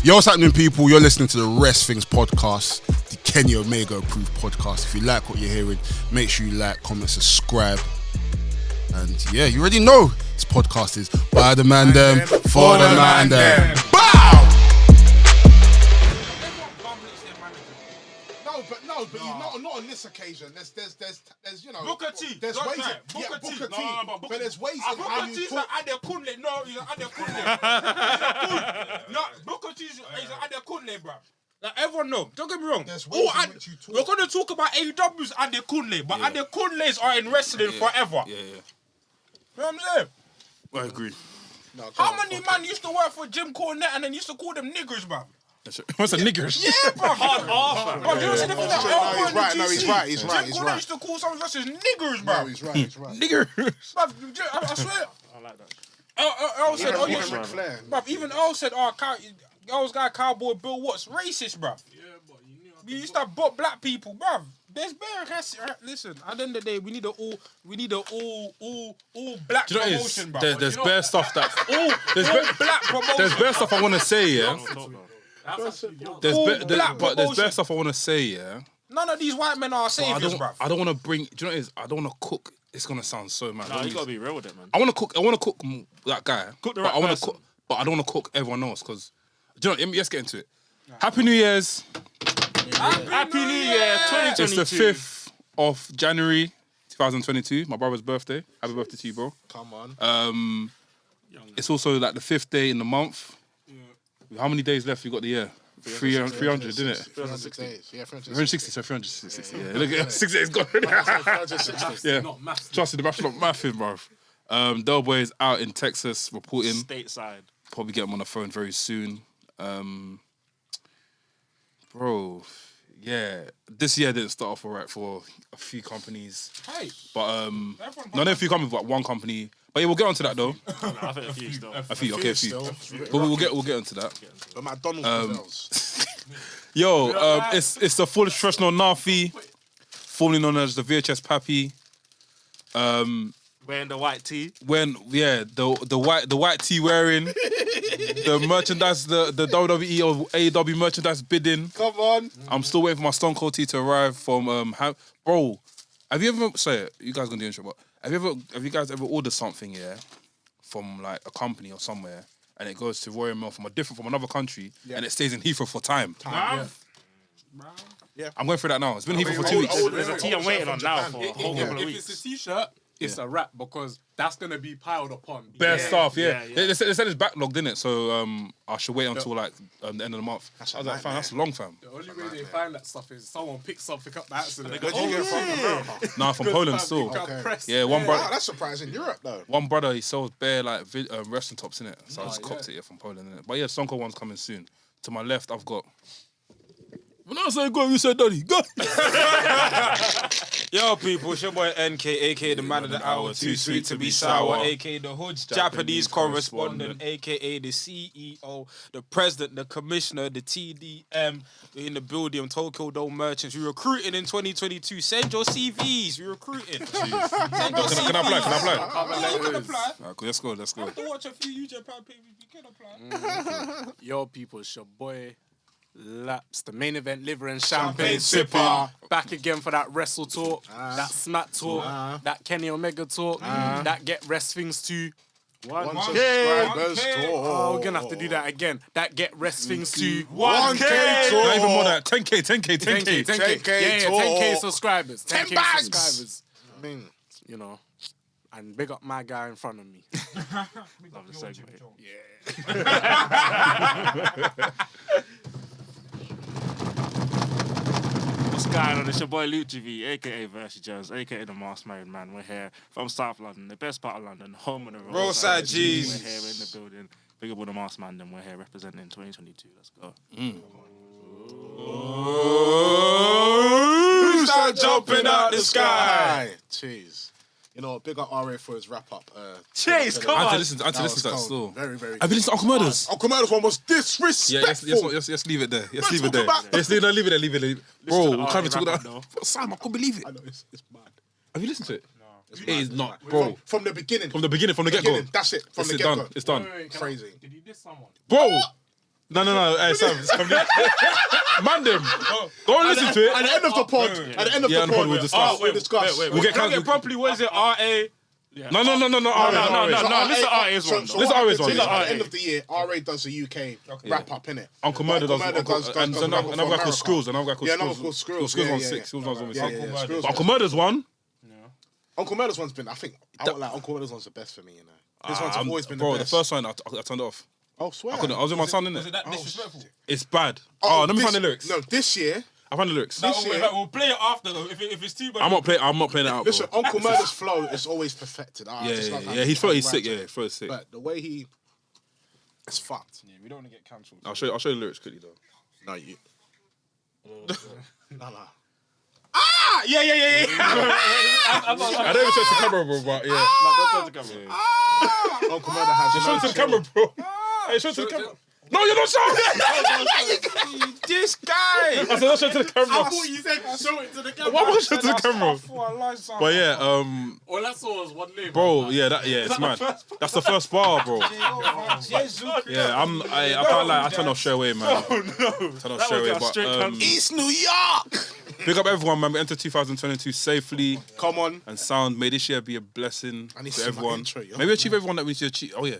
Yo, what's happening, people? You're listening to the Rest Things podcast, the Kenny Omega approved podcast. If you like what you're hearing, make sure you like, comment, subscribe. And yeah, you already know this podcast is by the Mandem, for the Mandem. Bow! No, but not on this occasion. There's you know. Booker T. There's ways. Booker T. But there's ways in how you Booker T's talk. at Kunle. No, he's at Kunle. No, Booker T's at Kunle, bro. Like, everyone know. Don't get me wrong. There's ways in which you talk. We're gonna talk about AEW's at Kunle, but at Kunles are in wrestling forever. Yeah. You know what I'm saying? I agree. No, How many man used to work for Jim Cornette and then used to call them niggers, bro? What's a niggers? Yeah, bro. Bro, you know the thing that he's right. Jim Cornette used to call some wrestlers niggers, bro. No, he's right. Niggers. Bruv, I swear. I like that. Earl said, oh, Even Ric Flair. bruv, even Earl said, Earl's guy, Cowboy Bill Watts, racist, bruv. Yeah, but you knew. You used to bot black people, bruv. There's bare listen, at the end of the day, we need an all black Do you know what it is? promotion, bruv. There's bare stuff that... all black promotion. There's bare stuff I want to say, yeah? That's There's bare stuff I want to say, yeah? None of these white men are saviors, bruv. I don't want to bring... Do you know what it is? I don't want to cook... It's going to sound so mad. Nah, you gotta be real with it, man. I want to cook that guy. Cook the but right I want to person. cook, but I don't want to cook everyone else because... Do you know, let's get into it. Happy New Year's. Happy New Year, 2022. It's the 5th of January, 2022. My brother's birthday. Happy birthday to you, bro. Come on. It's also like the 5th day in the month. How many days left you got the year? 300, didn't it? 360 days. Yeah, 360, so 360. Yeah, look at 6 days gone. 360. Yeah, Not massive. trust me, the match not massive, bro. Del Boy is out in Texas reporting. Stateside. Probably get him on the phone very soon. Bro, yeah, this year didn't start off alright for a few companies. Hey, But not a few companies, but one company. But yeah, we'll get onto that though. I think a few still. A few. Still. But we'll get onto that. But McDonald's prevails. Yo, it's the full professional Nafi, formerly known as the VHS Pappy. Wearing the white tee. The white tee wearing, the merchandise, the WWE or AEW merchandise bidding. Come on. I'm still waiting for my Stone Cold tee to arrive from bro. Have you ever you guys gonna do intro, but have you guys ever ordered something from like a company or somewhere and it goes to Royal Mail from another country and it stays in Heathrow for time? Yeah. I'm going through that now. It's been in Heathrow for 2 weeks. There's a tee I'm waiting on now for a whole couple of If weeks. it's a t-shirt, it's a wrap because that's gonna be piled upon. Bare stuff, yeah. yeah. They said it's backlogged, didn't it? So I should wait until like the end of the month. That's I was a like, fam, nightmare. that's long, fam. The only way they find that stuff is someone picks something up by accident. Where'd you get it from? America? Nah, from Poland still. Yeah, one brother. Wow, that's surprising. Europe though. One brother, he sells bare like wrestling tops in it, so I just copped it from Poland. Innit? But yeah, Stone Cold one's coming soon. To my left, I've got. When I say go, you say daddy, go. yo, people, it's your boy NK, aka the man of the hour, too sweet to be sour, aka the Hood's Japanese correspondent, aka the CEO, the president, the commissioner, the TDM. We're in the building, Tokyo Dome merchants. We're recruiting in 2022. Send your CVs. We're recruiting. Send your CVs. Can I apply? Yeah, you can apply. Alright, cool, let's go. I have to watch a few New Japan pay-per-views. You can apply. Yo, people, it's your boy Laps, the main event liver and champagne sipper. Back again for that wrestle talk, that smack talk, that Kenny Omega talk, that get rest things to. One subscribers talk. Oh, we're gonna have to do that again. That get rest things to 1K talk. Not even more than that. 10K. 10K. 10K Yeah, talk. 10K subscribers. 10 10K bags. subscribers. I mean, You know, and big up my guy in front of me. Love the segue. What's going on? It's your boy Luke GV, aka VRSYJENES, aka the Masked Married Man. We're here from South London, the best part of London, home of the Roadside Gs. We're here in the building. Big up all the Masked Man, and we're here representing 2022. Let's go. Who start jumping out the sky? Jeez. You know, big up RA for his wrap up. Chase, come I had on. to listen to that cold. still. Very, very. Have you listened to Uncle Murders? Uncle Murder's one was disrespectful. Let's leave it there. Let's Man, leave it there. talk about- Leave it there. Bro, to the we can't even talk wrap-up, about though. Sam, I couldn't believe it. I know, it's mad. Have you listened to it? It's It is mad. not, bro. From the beginning. From the get-go. That's it. From It's the done. get-go. It's done. Wait, Crazy. Did he diss someone? Bro, No. Hey, Sam. Mandem. Go and listen to it. At the end of the pod, at the end of the pod, we'll discuss. we'll discuss. We'll get cancelled. properly. What is it? RA. No. No. Listen to RA's one. So Listen to RA's one. at the end of the year, RA does the UK wrap up, innit? Uncle Murder does. And another guy called Skrills. Another guy Yeah, called another Skrills. called Skrills. Skrills on Yeah, 6. Skrills on Yeah, 6. Skrills Uncle Murder's one. Uncle Murder's one's been, I think, I would like Uncle Murder's one's the best for me, you know. This one's always been the best. Bro, the first one, I turned it off. Oh, swear. I was with my son, Was innit? it that disrespectful? It's bad. Oh, let me find the lyrics. No, this year. I found the lyrics. We'll play it after though. If it's too bad. I'm not playing it out, bro. Listen, Uncle Murder's flow is always perfected. Yeah. He's sick. Yeah, he's sick. But the way he... It's fucked. Yeah, we don't want to get cancelled. I'll show you the lyrics quickly, though. No, you... No. Ah, yeah. I don't even touch the camera, bro, but yeah. Don't touch the camera. Uncle Murder has... Show it to the camera, bro. Hey, show it to the camera. No, you're not showing. This guy. I said, don't show it to the camera. you said show it to the camera. Why would I show it to the camera? But yeah, All I saw was one name. bro, it's mad. That's the first bar, bro. Yeah, I can't lie. I turned off straight away, man. Turned off straight away, but East New York! big up everyone, man. We enter 2022 safely Come on. and sound. May this year be a blessing I need to to see my everyone. intro, yo. Maybe achieve everyone that we should achieve. Oh yeah.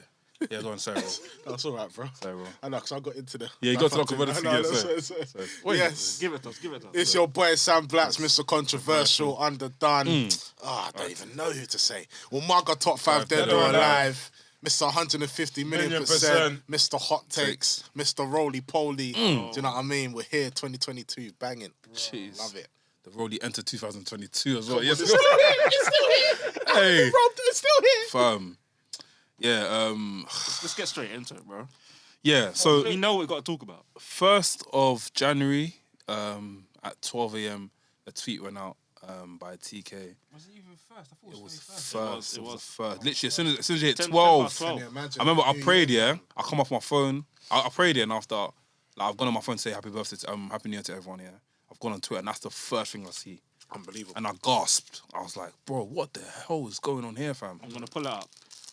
Yeah, go on, sorry, bro. That's all right, bro. Sorry, bro. I know, because I got into the... Yeah, you got to Uncle Murder's thing, Wait. Yes. Give it to us. It's your boy Sam Blacks, Mr. Controversial, Underdone. I don't even know who to say. Well, Marga Top 5 Dead or Alive. Mr. 150 million %, Mr. Hot Takes, Mr. Roly Poly. Do you know what I mean? We're here, 2022, banging. Jeez. Love it. The Rolly entered 2022 as well. Yes, It's still here. It's still here. Hey. It's still here. Fam. Yeah, Let's get straight into it, bro. yeah, so We know what we got to talk about. 1st of January, at 12 a.m, a tweet went out by TK. Was it even first? I thought It was first. first. It was the first. Literally, as soon as you hit 10 12, past 12. Can you imagine? I remember I New prayed, Year. yeah. I come off my phone. I prayed, yeah, and after, like, I've gone on my phone to say happy birthday, happy New Year to everyone, yeah. I've gone on Twitter, and that's the first thing I see. Unbelievable. And I gasped. I was like, bro, what the hell is going on here, fam? I'm going to pull it up.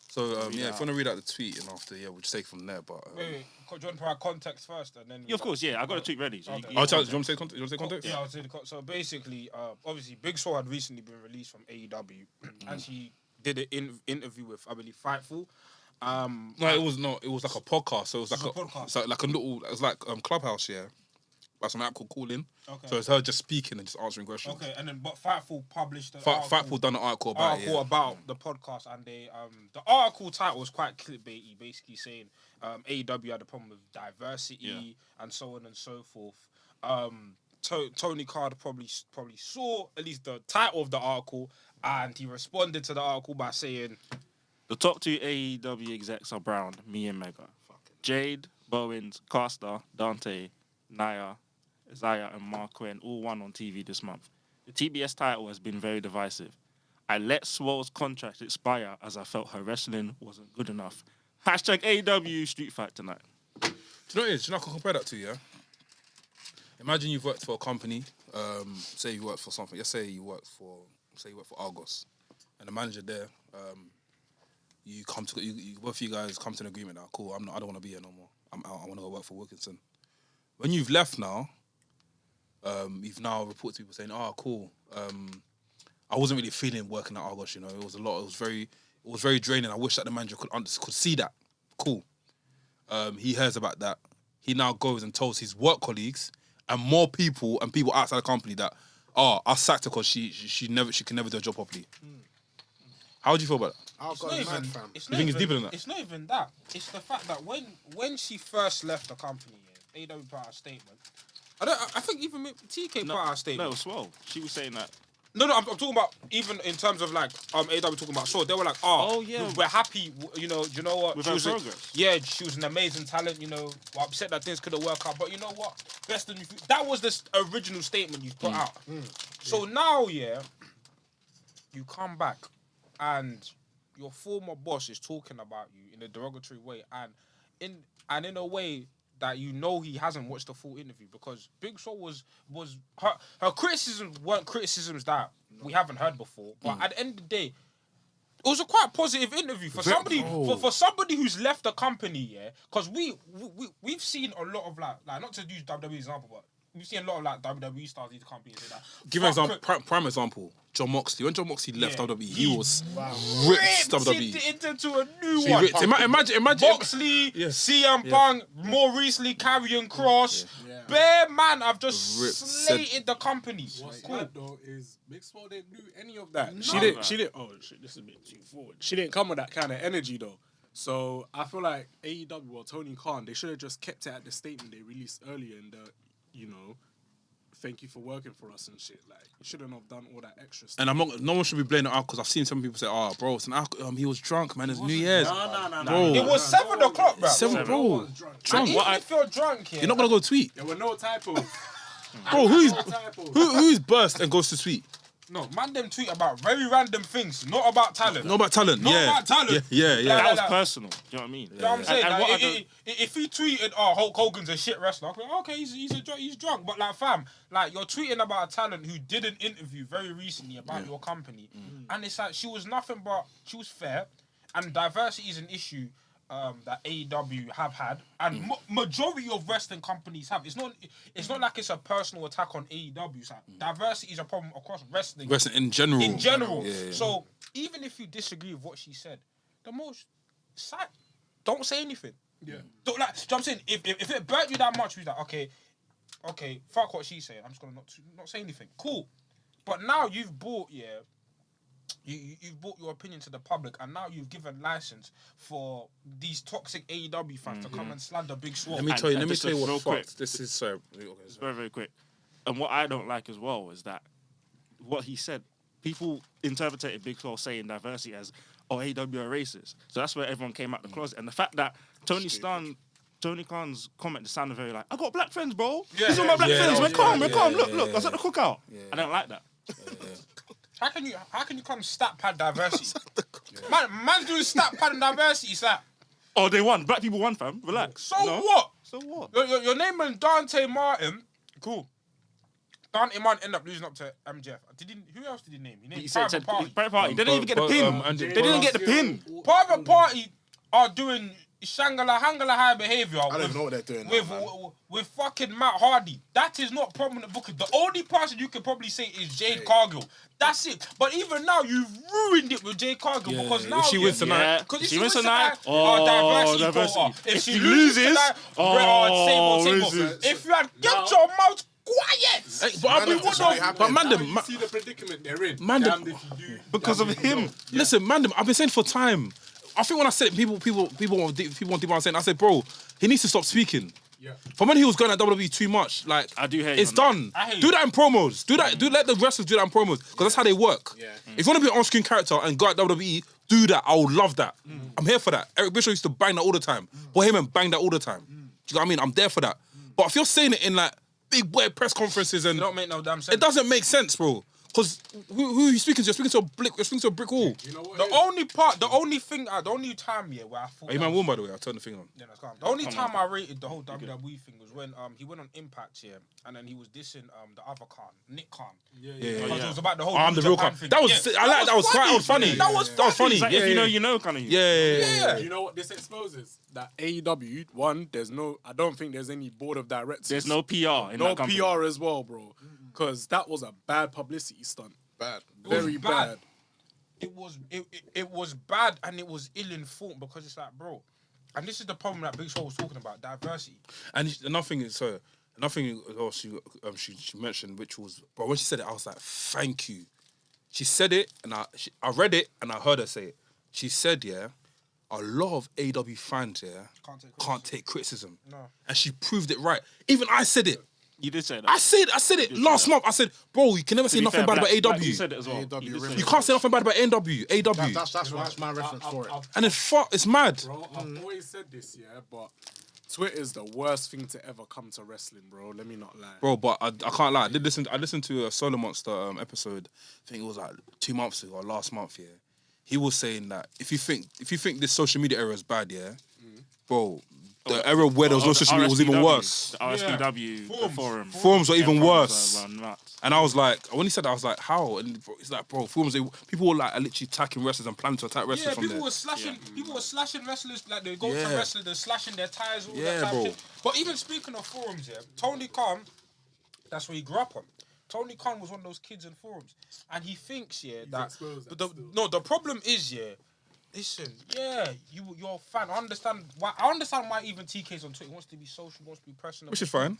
So, if you want to read out the tweet, and after, we'll just take it from there, but... Wait. Do you want to provide context first, and then? Yeah, of course, yeah. I got a tweet ready. So Okay. you do you want to say context? Yeah, I'll say so basically, obviously, Big Swole had recently been released from AEW, and she did an interview with, I believe, Fightful. No, it was not. It was like a podcast. So it was like a podcast? So like a little. It was like Clubhouse, yeah. Like some app called Call In. Okay. So it's her just speaking and just answering questions. Okay, and then but Fightful published an Fightful done an article about it. Yeah. about the podcast, and they the article title was quite clickbaity, basically saying AEW had a problem with diversity and so on and so forth. Tony Khan probably saw at least the title of the article, and he responded to the article by saying, The top 2 AEW execs are Brown, me and Mega. Jade, Bowens, Caster, Dante, Naya, Isaiah, and Mark Quinn all won on TV this month. The TBS title has been very divisive. I let Swole's contract expire as I felt her wrestling wasn't good enough. Hashtag AEW Street Fight tonight. Do you know what it is? Do you know I can compare that to, yeah? Imagine you've worked for a company. Say you work for something. Let's say you work for Argos, and the manager there. You come to both of you guys come to an agreement now. Cool. I don't want to be here no more. I'm out. I want to go work for Wilkinson. When you've left now, you've now reported to people saying, "Oh, cool. I wasn't really feeling working at Argos. You know, it was a lot. It was very draining. I wish that the manager could see that. Cool. He hears about that. He now goes and tells his work colleagues and more people and people outside the company that, I sacked her because she can never do a job properly. How would you feel about that? I'll go mad, fam. You think it's deeper than that? It's not even that. It's the fact that when she first left the company, AEW put out a statement. I think even TK put out a statement. No, Swole. She was saying that. No, I'm talking about even in terms of like AEW talking about Swole. They were like, we're happy. You know what? With She her was progress. she was an amazing talent. You know, we're upset that things couldn't work out, but you know what? Best in that was the original statement you put out. So now, you come back and your former boss is talking about you in a derogatory way, and in a way that you know he hasn't watched the full interview, because Big Swole was her criticisms weren't criticisms that we haven't heard before. But at the end of the day, It was a quite positive interview for somebody for somebody who's left the company, yeah. Because we've seen a lot of like not to use WWE example, but we've seen a lot of like WWE stars these companies say that. Give an example, prime example. John Moxley. When John Moxley left WWE, he was ripped WWE. into a new one. Imagine. Moxley, CM Punk, more recently Karrion Kross. Bare man, I've just slated the company. What's good though is Big Swole didn't do any of that. She didn't. Oh shit, this is a bit too forward. She didn't come with that kind of energy though. So I feel like AEW or Tony Khan, they should have just kept it at the statement they released earlier in the, thank you for working for us and shit. Like, you shouldn't have done all that extra stuff. And no one should be blaming it out because I've seen some people say, "Oh, bro, it's he was drunk, man. It's New Year's." No. It was 7 o'clock, bro. 7, bro. Drunk. Even if you're drunk, you're not gonna go tweet. There were no typos. Bro, who's burst and goes to tweet? No, Mandem tweet about very random things, not about talent. Not about talent. Yeah. That was personal. Do you know what I mean? You know what I'm saying? If he tweeted, Hulk Hogan's a shit wrestler, I'd be like, okay, he's drunk. But like, fam, like you're tweeting about a talent who did an interview very recently about your company, and it's like she was fair, and diversity is an issue that AEW have had, and majority of wrestling companies have. It's not like it's a personal attack on AEW. It's like diversity is a problem across wrestling. Wrestling in general. Yeah. So even if you disagree with what she said, don't say anything. Yeah. Don't, like, so I'm saying if it burnt you that much, you're like, okay, fuck what she's saying. I'm just gonna not say anything. Cool. But now you've brought You've brought your opinion to the public, and now you've given license for these toxic AEW fans to come and slander Big Swole. Let me tell you what fucked. This is so. It's very, very quick. And what I don't like as well is that what he said, people interpreted Big Swole saying diversity as, AEW are racist. So that's where everyone came out the closet. And the fact that Tony Khan's comment sounded very like, I got black friends, bro. These are my black friends. We're calm. Look, I was at the cookout. I don't like that. How can you come stat pad diversity? Man's doing stat pad and diversity. It's like, they won. Black people won, fam. Relax. So what? So what? Your name is Dante Martin. Cool. Dante Martin ended up losing up to MJF. Who else did he name? He named Private Party. They didn't even get the pin. They didn't get the pin. Private Party are doing Shangala high behavior. I don't know what they're doing with fucking Matt Hardy. That is not prominent booking. The only person you could probably say is Jade Cargill. That's it. But even now, you've ruined it with Jade Cargill because now if she wins tonight, if she wins tonight, diversity. If she loses tonight, same. If you had kept your mouth quiet. But Mandem, you see the predicament they're in. Mandem, because of him. Listen, Mandem, I've been saying for time. I think when I said it, people want deep saying, I said, bro, he needs to stop speaking. Yeah. From when he was going at WWE too much, like I do hate it's done. Do that in promos. Let the wrestlers do that in promos because that's how they work. Yeah. If you want to be an on-screen character and go at WWE, do that. I would love that. I'm here for that. Eric Bischoff used to bang that all the time. Boy Heyman bang that all the time. Do you know what I mean? I'm there for that. But if you're saying it in like big boy press conferences and it don't make no damn sense. It doesn't make sense, bro. Because who are you speaking to? You're speaking to a brick wall. You know what the only time where I thought... Are you man warm, by the way? I'll turn the thing on. Yeah, that's calm. The only time I rated the whole WWE thing was when he went on Impact here and then he was dissing the other Khan, Nick Khan. Yeah. Because it was about the whole I'm the real Khan. thing. That was funny. That was funny. Like, if you know, you know, kind of. Yeah. You know what this exposes? That AEW, one, I don't think there's any board of directors. There's no PR in that company. No PR as well, bro. Because that was a bad publicity stunt. Bad. Very bad. It was bad and it was ill-informed because it's like, bro, and this is the problem that Big Swole was talking about, diversity. And nothing else she mentioned, which was, but when she said it, I was like, thank you. She said it, and I read it, and I heard her say it. She said, a lot of AEW fans, can't take criticism. No. And she proved it right. Even I said it. You did say that. I said it last month. I said, bro, you can never say nothing bad about AEW. You said it as well. You can't say nothing bad about AEW. That's my reference for it. And it's mad. Bro, I've always said this, but Twitter's the worst thing to ever come to wrestling, bro. Let me not lie. Bro, but I can't lie. I listened to a Solo Monster episode. I think it was like 2 months ago or last month, He was saying that if you think this social media era is bad, bro, the era where there was no social media was even worse. The RSPW forum. Forums were even worse. Were nuts. And I was like, when he said that, I was like, how? And it's like, bro, forums, people were like literally attacking wrestlers and planning to attack wrestlers from there. People were slashing wrestlers, like they go to wrestlers, they're slashing their ties, all that type bro. of shit. But even speaking of forums, Tony Khan, that's where he grew up on. Tony Khan was one of those kids in forums. And he thinks, that... But the problem is, listen, you're a fan. I understand why even TK's on Twitter. He wants to be social, wants to be personal. Which is fine.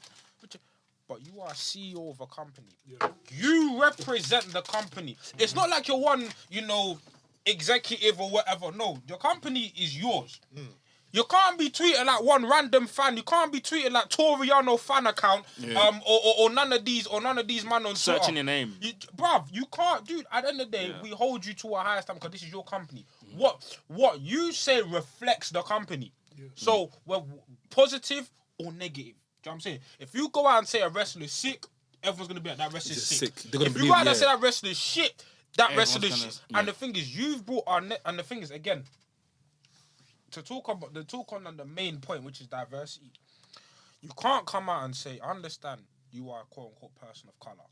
But you are CEO of a company. Yeah. You represent the company. It's not like you're one, executive or whatever. No, your company is yours. You can't be tweeting like one random fan. You can't be tweeting like Toriano fan account, or none of these man on searching Twitter. your name, bruv. You can't, dude. At the end of the day, we hold you to a higher standard because this is your company. What you say reflects the company. Yeah. So, well, positive or negative. Do you know what I'm saying? If you go out and say a wrestler is sick, everyone's gonna be like, that wrestler is sick. If you go out and say that wrestler is shit, that wrestler is shit. Yeah. And the thing is, you've brought and the thing is, again, to talk on the main point, which is diversity, you can't come out and say, I understand you are a quote unquote person of colour.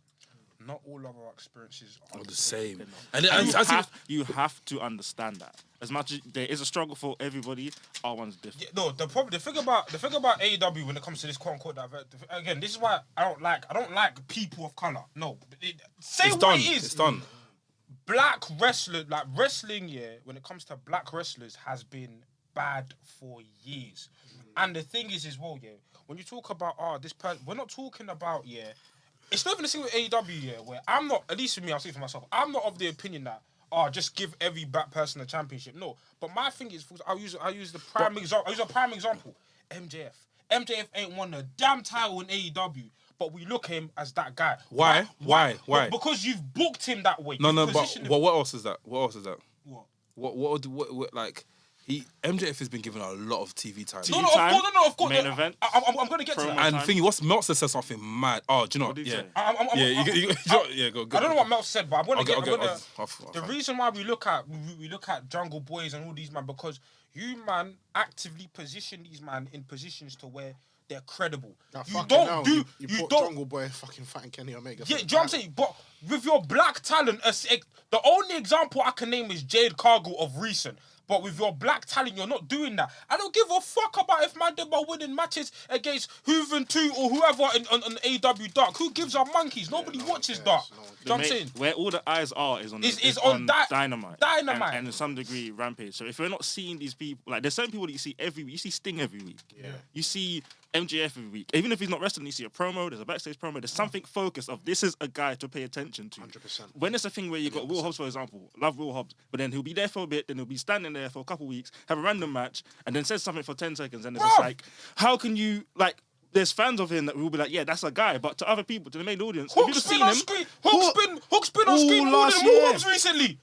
Not all of our experiences are the same. And you have to understand that. As much as there is a struggle for everybody, our one's different. Yeah, no, the thing about AEW when it comes to this quote unquote again, this is why I don't like people of colour. No, it is. It's done. Black wrestling, when it comes to black wrestlers, has been bad for years. And the thing is, when you talk about this person, we're not talking about it's not even the thing with AEW, where I'm not, at least for me, I'll say for myself, I'm not of the opinion that, just give every black person a championship. No. But my thing is, I'll use a prime example. MJF. MJF ain't won a damn title in AEW, but we look at him as that guy. Why? Because you've booked him that way. No, but what else is that? What? Like... MJF has been given a lot of TV time. No, of course. Main event. I'm going to get to that. And the thing is, Meltzer said something mad. Oh, do you know what? Go. I don't know what Mel said, but I'm going to get... The reason why we look at Jungle Boys and all these man, because you, man, actively position these man in positions to where they're credible. You don't... Jungle Boy fucking fighting Kenny Omega. Yeah, do you know what I'm saying? But with your black talent, the only example I can name is Jade Cargill of recent. But with your black talent, you're not doing that. I don't give a fuck about if Mandem are winning matches against Hooven 2 or whoever on AEW Dark. Who gives a monkeys? Nobody watches Dark. Do you know what I'm saying? Where all the eyes are is on Dynamite. And to some degree, Rampage. So if we're not seeing these people, like there's certain people that you see every week. You see Sting every week. Yeah. You see MJF every week. Even if he's not wrestling, you see a promo, there's a backstage promo, there's something focused of this is a guy to pay attention to. 100%. When it's a thing where you've got Will Hobbs, for example, love Will Hobbs, but then he'll be there for a bit, then he'll be standing there for a couple of weeks, have a random match, and then says something for 10 seconds, and it's just like, how can you, like, there's fans of him that will be like, yeah, that's a guy, but to other people, to the main audience, have you just seen him? Hook's been on screen more than Will Hobbs recently.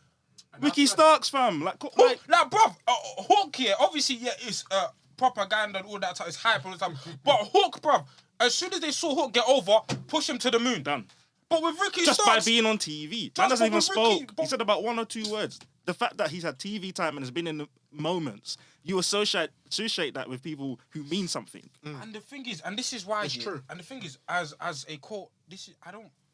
Ricky Starks, fam. Bruv, Hook here, obviously, it's propaganda and all that time, it's hype all the time. But Hook, bruv, as soon as they saw Hook get over, push him to the moon. Done. But with Ricky Just Starks, by being on TV. Man doesn't even spoke. He said about 1 or 2 words. The fact that he's had TV time and has been in the moments, you associate that with people who mean something. And the thing is, and this is why it's true. And the thing is, as a quote,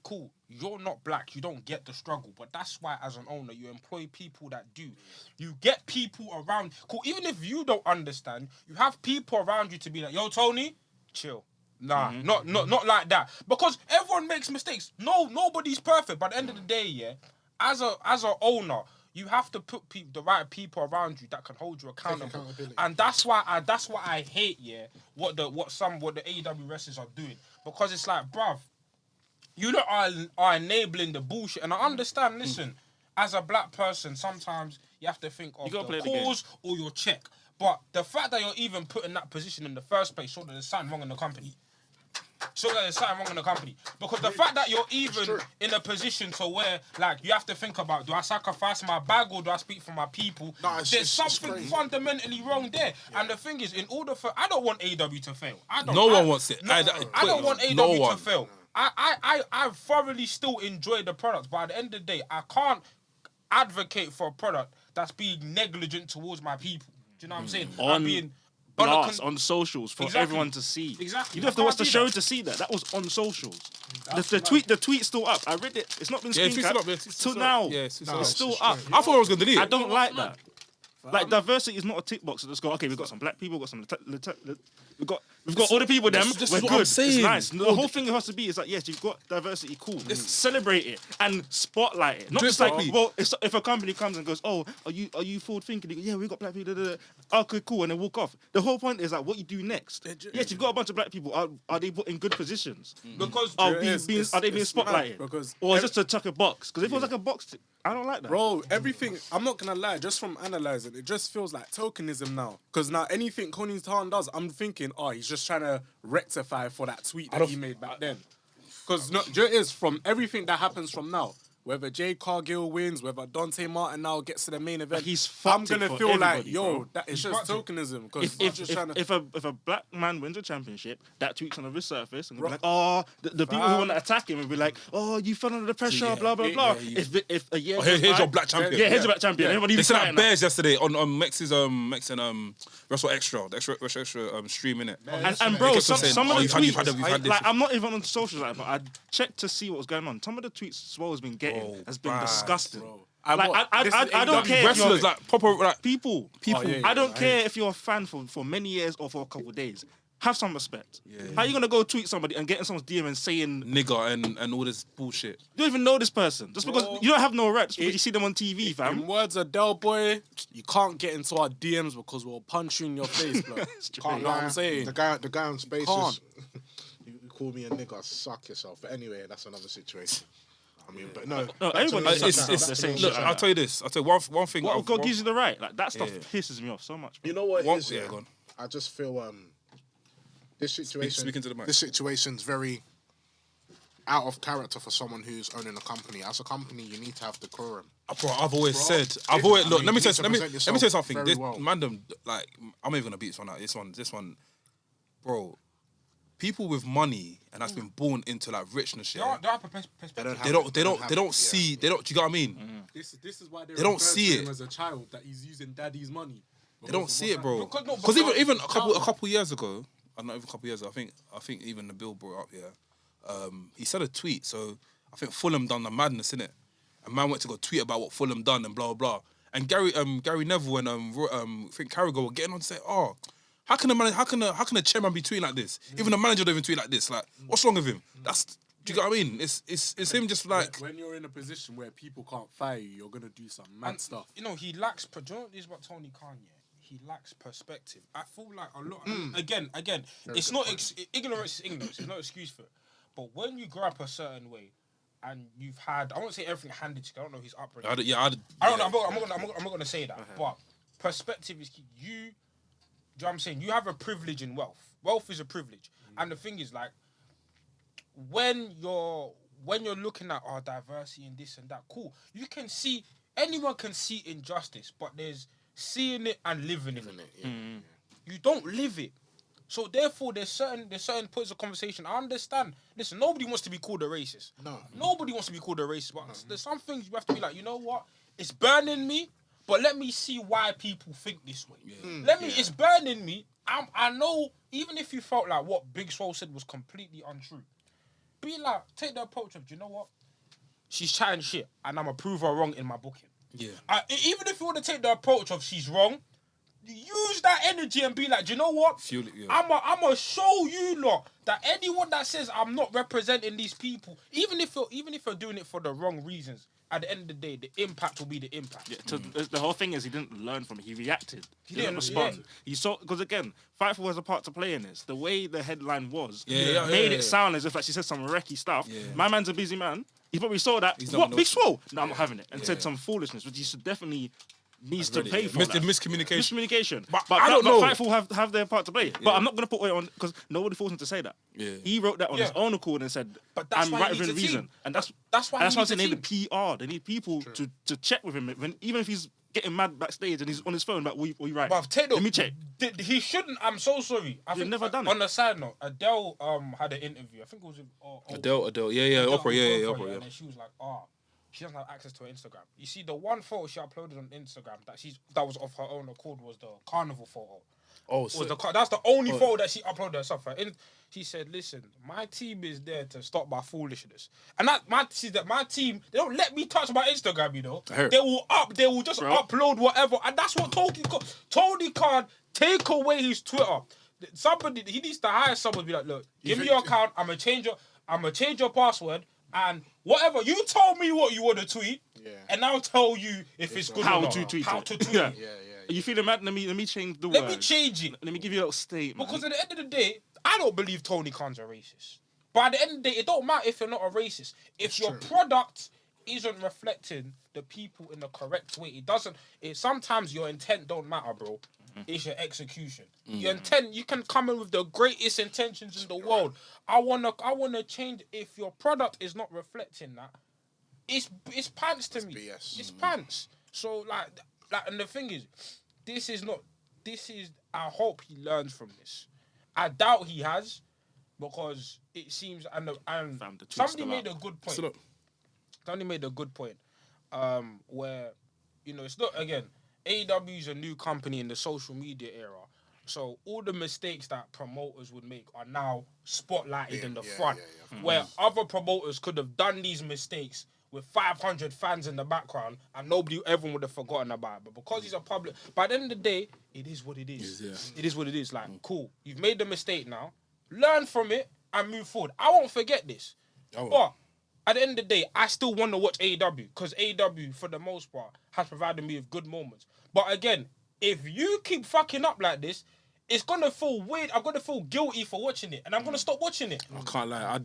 cool, you're not black, you don't get the struggle, but that's why as an owner you employ people that do. You get people around, cool, even if you don't understand, you have people around you to be like, yo, Tony, chill. Nah, not like that. Because everyone makes mistakes. Nobody's perfect. But at the end of the day, as a owner, you have to put the right people around you that can hold you accountable. And that's why I hate what the AEW wrestlers are doing. Because it's like, bruv, you lot are enabling the bullshit. And I understand, listen, as a black person, sometimes you have to think of the cause or your check. But the fact that you're even put in that position in the first place shows that there's something wrong in the company. Because the fact that you're even in a position to where, like, you have to think about, do I sacrifice my bag or do I speak for my people? There's something fundamentally wrong there. Yeah. And the thing is, I don't want AEW to fail. No one wants it. I don't want AEW to fail. I thoroughly still enjoy the product, but at the end of the day, I can't advocate for a product that's being negligent towards my people. Do you know what I'm saying? blast on socials for Exactly. everyone to see. Exactly. You don't have to I watch the can't do show that. to see that. That was on socials. That's The mad. tweet's still up. I read it. It's not been Yeah, screen tweet's still up, yeah, capped tweet's till still up. now. Yeah, it's still It's up. still up. I thought I was gonna delete it. I don't like that. Like diversity is not a tick box to just go. Okay, we've got some black people, we've got some we've got all the people. Them This we're is what good. I'm saying. It's nice. The whole thing has to be is like, yes, you've got diversity, cool. Celebrate it and spotlight it. Not just like, Exactly. well, if a company comes and goes, oh, are you forward thinking? They go, yeah, we got black people. Okay, cool, and then walk off. The whole point is like what you do next. Yes, you've got a bunch of black people. Are they put in good positions? Because Are It is. they being It's mad spotlighted? because Or is it just to chuck a box? Because if it was like a box, I don't like that. Bro, everything, I'm not gonna lie, just from analysing, it just feels like tokenism now. Because now anything Coney Town does, I'm thinking, oh, he's just trying to rectify for that tweet that he made back then. Because it is from everything that happens from now, whether Jay Cargill wins, whether Dante Martin now gets to the main event, he's I'm fucked it gonna for feel like, everybody, yo, bro. that it's just tokenism. Because If a black man wins a championship, that tweet's on the surface and be like, oh, the people who want to attack him will be like, oh, you fell under the pressure, blah blah blah. If a year, Here's goes by- your black champion. Yeah, here's your black champion. Everybody They was said that fighting that. Bears yesterday on Mex's Wrestle Extra, the extra stream in it. And bro, They kept on saying, some of the you've tweets, had this. like I'm not even on socials, like, but I checked to see what was going on. Some of the tweets Swole's been getting has been disgusting. I don't care if Wrestlers you're like proper like people. yeah, I don't care if you're a fan for many years or for a couple of days. Have some respect. How are you gonna go tweet somebody and get in someone's DM and saying nigger and all this bullshit. you don't even know this person just because you don't have no reps because you see them on TV, In fam? words of Del Boy, you can't get into our DMs because we'll punch you in your face, bro. Can't know what I'm lie. saying? The guy on Spaces, Can't. you call me a nigger, suck yourself. But anyway, that's another situation. I mean, but no. No, back to everybody the- sucks back out. to They're saying the- shit Look, like I'll that. tell you this. I'll tell you one thing. What God gives you the right? Like that stuff pisses me off so much. You know what it is? Yeah, go on. I just feel this situation. Speak into the mic. This situation's very out of character for someone who's owning a company. As a company, you need to have decorum. Bro, I've always said. I Look, mean, let me you tell need to let me present tell you yourself something. very This well. Mandem, like, I'm not even gonna beat this one out. This one, bro. People with money and that's been born into like richness. Yeah, They have a perspective. they don't see. They don't. Do you get what I mean? This is why They don't see it. as a child that he's using daddy's money. They don't see it, bro. Because- Because even a couple years ago, not even a couple years ago, I think even the Bill brought it up. Yeah, he said a tweet. So I think Fulham done the madness in it. A man went to go tweet about what Fulham done and blah blah blah. And Gary Neville and I think Carragher were getting on to say, oh, how can a chairman be tweeting like this? Even the manager don't even tweet like this. Like, what's wrong with him? Do you get what I mean? It's him just like. When you're in a position where people can't fire you, you're gonna do some mad stuff. You know, he lacks. Do you know what this is about Tony Khan? Yeah, he lacks perspective. I feel like a lot. Again, it's not ignorance is ignorance. There's no excuse for it. But when you grow up a certain way, and you've had, I won't say everything handed to you. I don't know his upbringing. I don't know. I'm not gonna say that. But perspective is key. Do you know what I'm saying? You have a privilege in wealth. Wealth is a privilege, and the thing is like. When you're looking at our diversity and this and that, cool. You can see anyone can see injustice, but there's seeing it and living in it. You don't live it, so therefore there's certain points of conversation. I understand. Listen, nobody wants to be called a racist. No, nobody wants to be called a racist. But there's some things you have to be like, you know what? It's burning me, but let me see why people think this way. It's burning me. I know even if you felt like what Big Swole said was completely untrue. Be like, take the approach of, do you know what? She's chatting shit, and I'm gonna prove her wrong in my booking. Yeah. Even if you want to take the approach of she's wrong, use that energy and be like, do you know what? Fuel it, yeah. I'm gonna show you lot that anyone that says I'm not representing these people, even if you're doing it for the wrong reasons, at the end of the day, the impact will be the impact. Yeah, the whole thing is he didn't learn from it. He reacted. He didn't didn't, respond. yeah. He saw because again, Fightful has a part to play in this. The way the headline was Yeah, made yeah. it sound as if like she said some wrecky stuff. Yeah. My man's a busy man. He probably saw that. He's What not Big gonna- Swole? No, I'm not having it. And said some foolishness, which he should definitely needs to pay for. That. Miscommunication. Miscommunication. But I don't know. Fightful have their part to play. But I'm not going to put weight on because nobody forced him to say that. Yeah. He wrote that on his own accord and said, But that's I'm why he right needs within a team. reason. And that's That's why he I'm needs saying a they need the PR. They need people to check with him. Even if he's getting mad backstage and he's on his phone, like, what you right? But Let me check. He shouldn't. I'm so sorry. I think never done it. On a side note, Adele had an interview. I think it was with Adele. Yeah. Oprah. Yeah. And then she was like, she doesn't have access to her Instagram. You see, the one photo she uploaded on Instagram that was of her own accord was the carnival photo. Oh, so That's the only photo that she uploaded herself. Right? And she said, "Listen, my team is there to stop my foolishness, and my team. They don't let me touch my Instagram. You know, they will just upload whatever, and that's what Tony can't take away his Twitter. He needs to hire someone to be like, look, give me your account. I'm gonna change your password, and whatever you told me what you want to tweet, and I'll tell you if it's good or not. How to tweet. Yeah. You feeling mad? Let me change the word. Let me change it. Let me give you a little statement. Because at the end of the day, I don't believe Tony Khan's a racist. But at the end of the day, it don't matter if you're not a racist. If your product isn't reflecting the people in the correct way, it doesn't. Sometimes your intent don't matter, bro. It's your execution. Your intent, you can come in with the greatest intentions in the world. I wanna change. If your product is not reflecting that, it's pants to me. BS. It's pants. So like, and the thing is, I hope he learns from this. I doubt he has, because it seems and somebody made a good point. Somebody made a good point, where, it's not, again, AEW is a new company in the social media era. So all the mistakes that promoters would make are now spotlighted in the front, where other promoters could have done these mistakes with 500 fans in the background and everyone would have forgotten about it. But because he's a public, by the end of the day, it is what it is. It is what it is. Like, cool, you've made the mistake now, learn from it and move forward. I won't forget this. But at the end of the day, I still want to watch AEW, because AEW, for the most part, has provided me with good moments. But again, if you keep fucking up like this, it's gonna feel weird. I'm gonna feel guilty for watching it, and I'm gonna stop watching it. I can't lie.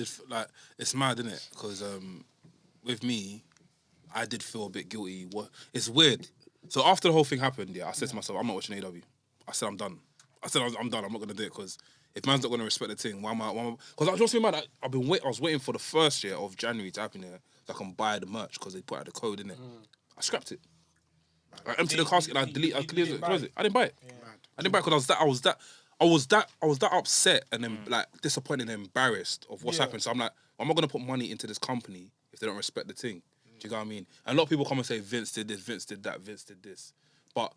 It's mad, isn't it? Because with me, I did feel a bit guilty. It's weird. So after the whole thing happened, I said to myself, I'm not watching AEW. I said I'm done. I'm done. I'm not gonna do it, because if man's not gonna respect the thing, why am I? Because I just feel mad. I was waiting for the first year of January to happen here, so I can buy the merch, because they put out the code in it. I scrapped it. I emptied the casket and I closed it. I didn't buy it. I didn't buy it because I was that upset and then like disappointed and embarrassed of what's happened. So I'm like, I'm not gonna put money into this company if they don't respect the thing. Do you know what I mean? And a lot of people come and say Vince did this, Vince did that, Vince did this. But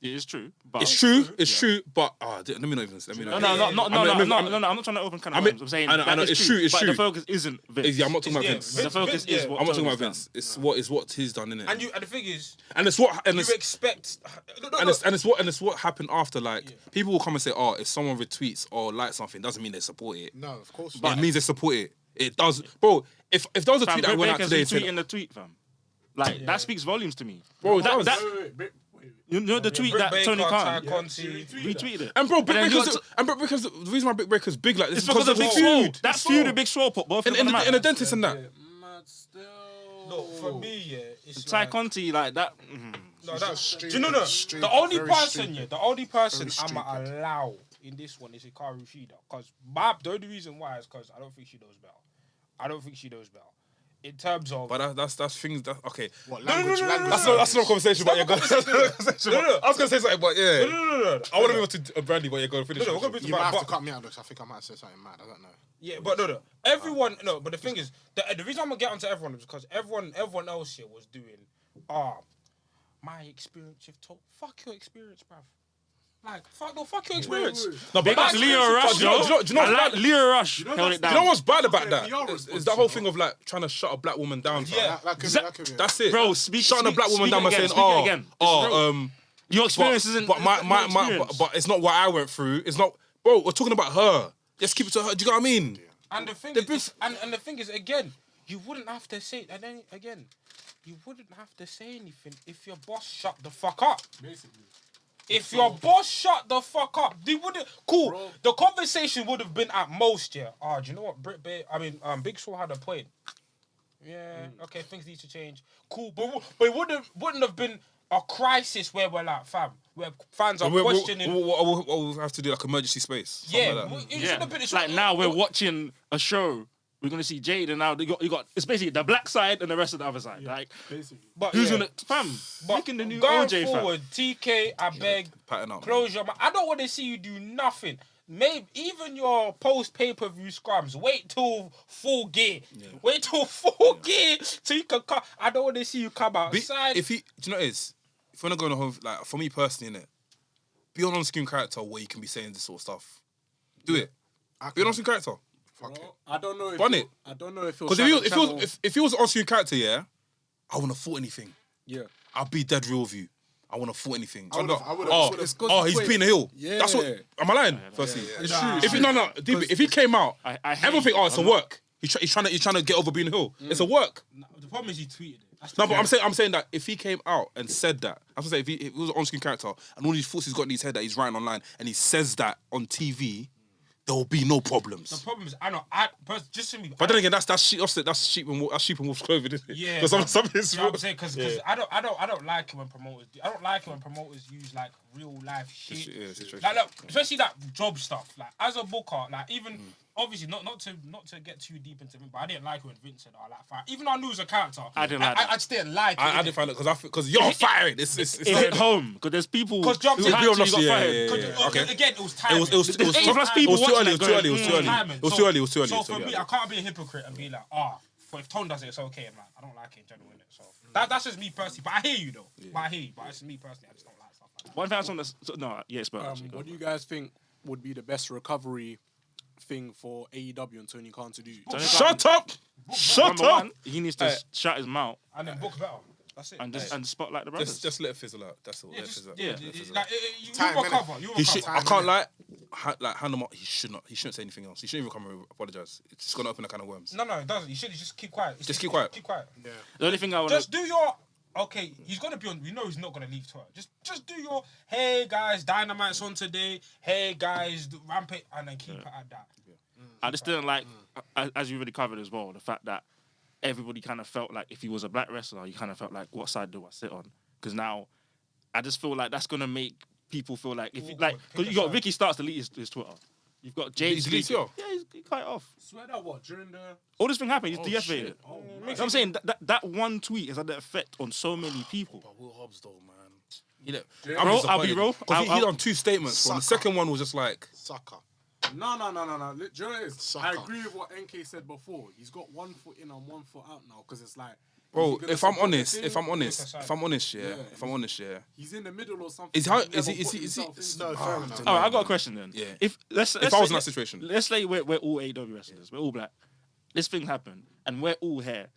it is true. But it's true. But let me not even. No. I'm not trying to open kind of. I'm saying it's true. It's but true. the focus isn't Vince. Yeah, I'm not talking about Vince. The focus is what I'm not talking Tony's about Vince. done. It's what he's done, innit? And the thing is, and it's what you expect. It's what happened after. Like people will come and say, "Oh, if someone retweets or likes something, doesn't mean they support it." No, of course But not. it means they support it. It does, bro. If there was a tweet that went out today, tweeting the tweet, fam, like that speaks volumes to me, bro. You know the tweet that Tony Khan retweeted it. And bro, because the reason why Big Breaker's big like this is because of Big Swole. That feud of Big Swole put both of them out. In a dentist and that. No, for me, it's Ty Conti like that. No, that's do you know the only person I'ma allow in this one is Hikaru Shida, because the only reason why is because I don't think she knows better. In terms of, but that's things that okay. What language? That's not a conversation. But I was gonna say something, but yeah. No. I want to move to Brandi, but you're going to finish. You might have to cut me out because I think I might have said something mad. I don't know. Yeah, but no. Everyone, but the thing is, the reason I'm gonna get onto everyone is because everyone else here was doing, my experience with talk. Fuck your experience, bruv. Like, fuck your experience. No, but that's Leo Rush, do you know what's bad? Leo Rush held it down. You know what's bad about that? Is that whole thing of like trying to shut a black woman down. Yeah, that could be. That's it. Bro, shutting a black woman down by saying, your experience isn't. But but it's not what I went through. It's not, bro. We're talking about her. Let's keep it to her. Do you know what I mean? And the thing is, and the thing is, again, you wouldn't have to say, and then again, you wouldn't have to say anything if your boss shut the fuck up. Basically. If your boss shut the fuck up, they wouldn't. Cool. Bro. The conversation would have been at most, do you know what? Big Swole had a point. Yeah. Okay. Things need to change. Cool. But it wouldn't have been a crisis where we're like, fam, where fans are questioning. We'll have to do like emergency space. Yeah. It should have been. Like now we're watching a show. We're gonna see Jade, and now you got. It's basically the black side and the rest of the other side. Like, basically. But who's gonna making the new going OJ forward? TK, I beg, close your mouth. I don't want to see you do nothing. Maybe even your post pay-per-view scrums. Wait till full gear. Yeah. Wait till full gear so you can come. I don't want to see you come outside. Do you know what it is? If we're not going home, like for me personally, innit, be an on-screen character where you can be saying this sort of stuff. Do it. Be an on-screen character. Fuck it. I don't know. Run it. I don't know if Because if he was an on-screen character, yeah, I wouldn't have thought anything. Yeah. I'll be dead real with you. I wouldn't have thought anything. I would've- Oh, he's being a heel. Yeah. That's what. Am I lying? Firstly, It's true. If he came out, I everyone think, oh, it's a work. He's trying to get over being a heel. It's a work. The problem is he tweeted it. That's No, but I'm saying that if he came out and said that, I was saying if he was an on-screen character and all these thoughts he's got in his head that he's writing online and he says that on TV, there will be no problems. The problem is, just to me. But then again, that's sheep and wolf's clothing, isn't it? Yeah, Because some you know what I'm saying? Because I don't like it when promoters. I don't like it when promoters use like real life shit. Yeah, situation. Like, look, especially that job stuff. Like as a booker, like even obviously not to get too deep into it, but I didn't like it when Vince said, "Oh, like fire." Even though I knew it was a character, I didn't like that. I just didn't like it. I didn't find it because you're firing. It's It hit home because there's people who 'Cause jobs actually are- got yeah, fired. yeah, Because yeah. Okay. again, it was timing. It was too There's early. people It was too watching early. It was too early. It was too early. timing. It was too early. It was too early. So It was too for me, early. I can't be a hypocrite and be like, if Tone does it, it's okay. I'm like, I don't like it in general, innit? So that's just me personally. But I hear you though. But I hear you. But it's me personally. I just don't like stuff like that. One thing I saw that's no, yeah, Spurs. Actually, go What on. do you guys think would be the best recovery thing for AEW and Tony Khan to do? Shut up! Shut Number up! one, he needs to shut his mouth And then book better. That's it. and spotlight the brothers. Just let it fizzle out. That's all. Yeah, Let it just, fizzle out. yeah, Let it fizzle like, out. you Time, recover. innit? You He should. recover. I can't lie. Hand him up. He shouldn't say anything else. He shouldn't even come and apologize. It's just gonna open a can of worms. No, it doesn't. You should just keep quiet. Just keep quiet. Keep quiet. The only thing I want Just do your. Okay, he's gonna be on. We know he's not gonna leave Twitter. Just do your. Hey guys, Dynamite's on today. Hey guys, Rampage, and then keep it at that. I just didn't like, as you already covered as well, the fact that everybody kind of felt like if he was a black wrestler, you kind of felt like, what side do I sit on? Because now, I just feel like that's gonna make people feel like if because you got Ricky Starks delete his Twitter, you've got James. He's deleted it off? Yeah, he cut it off. Swear that what during the All this thing happened. He's deactivated. shit. Oh, You know I'm saying that one tweet has had that effect on so many people. But Will Hobbs though, man. Bro, I'll be real. Because he done two statements. Bro. The Sucker. second one was just like, Sucker. No. Do you know what it is? Sucker. I agree with what NK said before. He's got 1 foot in and 1 foot out now because it's like, bro. is he gonna If I'm support the honest, thing? if I'm honest, Yeah. yeah. He's in the middle or something. Is he? He never Is put he? himself into No, it. fair enough. All right, I got a question then. Yeah. If I was in that situation. let's say we're all AEW wrestlers, we're all black. This thing happened, and we're all here.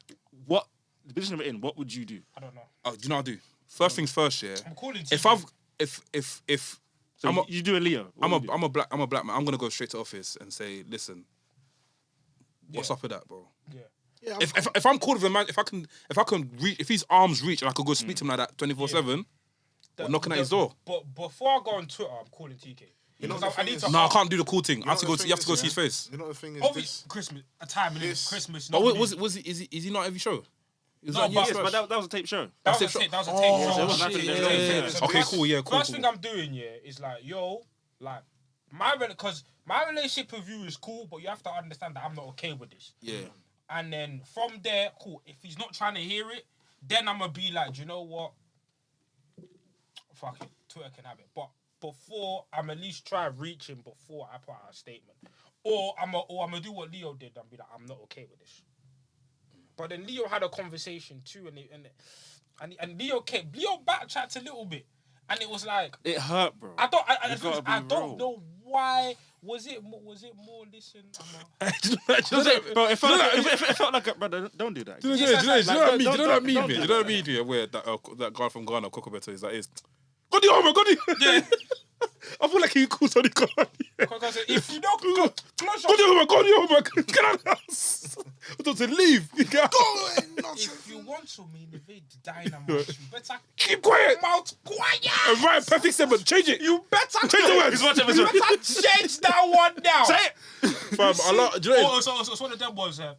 What the position we're in? What would you do? I don't know. Oh, do you know what I do? First things first, yeah. I'm calling. If So I'm a- you do a Leo. What would you do? I'm a black man. I'm gonna go straight to office and say, listen, what's up with that, bro? Yeah, If I'm called with a man, if I can reach, if his arms reach and I could go speak to him like that 24/7, or knocking at his door. But before I go on Twitter, I'm calling TK. You know Because the I need thing to. is- No, I can't do the cool thing. I have to know go. the You have to thing go is, see his yeah? face. You know the thing is Obviously, this. Christmas, a time in This- Christmas. But not is he not every show? Is No, that but- years But fresh? that was a tape show. That was That's a it. tape. That was a Oh, tape shit, show. yeah. So Okay, first- cool, yeah, cool, First cool. thing I'm doing, is like, like because my relationship with you is cool, but you have to understand that I'm not okay with this. Yeah. And then from there, cool. If he's not trying to hear it, then I'm gonna be like, do you know what? Fuck it, Twitter can have it. But before, I'm at least try reach him before I put out a statement, or I'm gonna do what Leo did and be like, I'm not okay with this. But then Leo had a conversation too, and Leo backtracked a little bit, and it was like, It hurt, bro. I You gotta be don't real. know why. Was it more listen? Bro, it felt like a brother. Don't do that. Do you know what I mean? Do you know what I mean? don't Do do you know what I mean? Yeah, where that guy from Ghana, Kokobeto, is like, God, Yeah. I feel like he calls Tony Khan. Because if you don't close God, your get out of the house. I thought to leave. if you want to main event Dynamite, you better Keep quiet. mouth quiet. And right, perfect statement. Change it. You better Change the words. You better change that one now. Say it. Fam, do you know? So one of them was I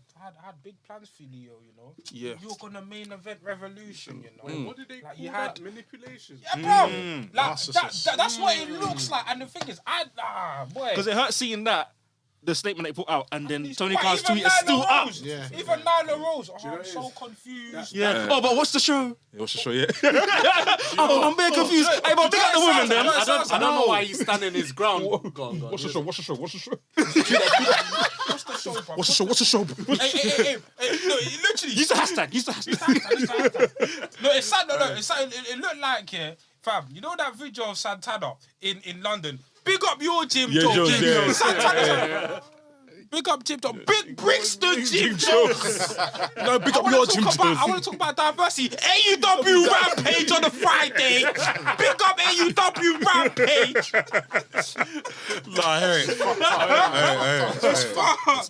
had big plans for Leo, you know. Yeah. You were gonna main event Revolution, you know. Wait, what did they Like, call you that? had- Manipulation. Yeah, bro. Like Narcissist. that's what it looks like. And the thing is, boy. Because it hurt seeing that the statement they put out, and then He's Tony quite- Khan's even tweet is Nyla still up. Rose. Yeah. Even Nyla Rose. Oh, know I'm what it so is? confused. Yeah. Oh, but what's the show? What's the show, yeah? Oh, I'm very confused. Hey, but pick up the woman then. I don't know why he's standing his ground. Go on. What's the show? What's the show? What's the show? What's the show, bro? What's the show? What's the show? Hey, no, it literally. Use the hashtag. No, it's sad. No, it's sad. It looked like Fam, you know that video of Santana in London? Big up your gym, Yeah, Joe. Joe's there. Santana. Big up Jim Jones. Big Brixton Jim Jones. No, pick up your Jim Jones. I want to talk about diversity. AEW Rampage on a Friday. Big up AEW Rampage. Nah, I hear it.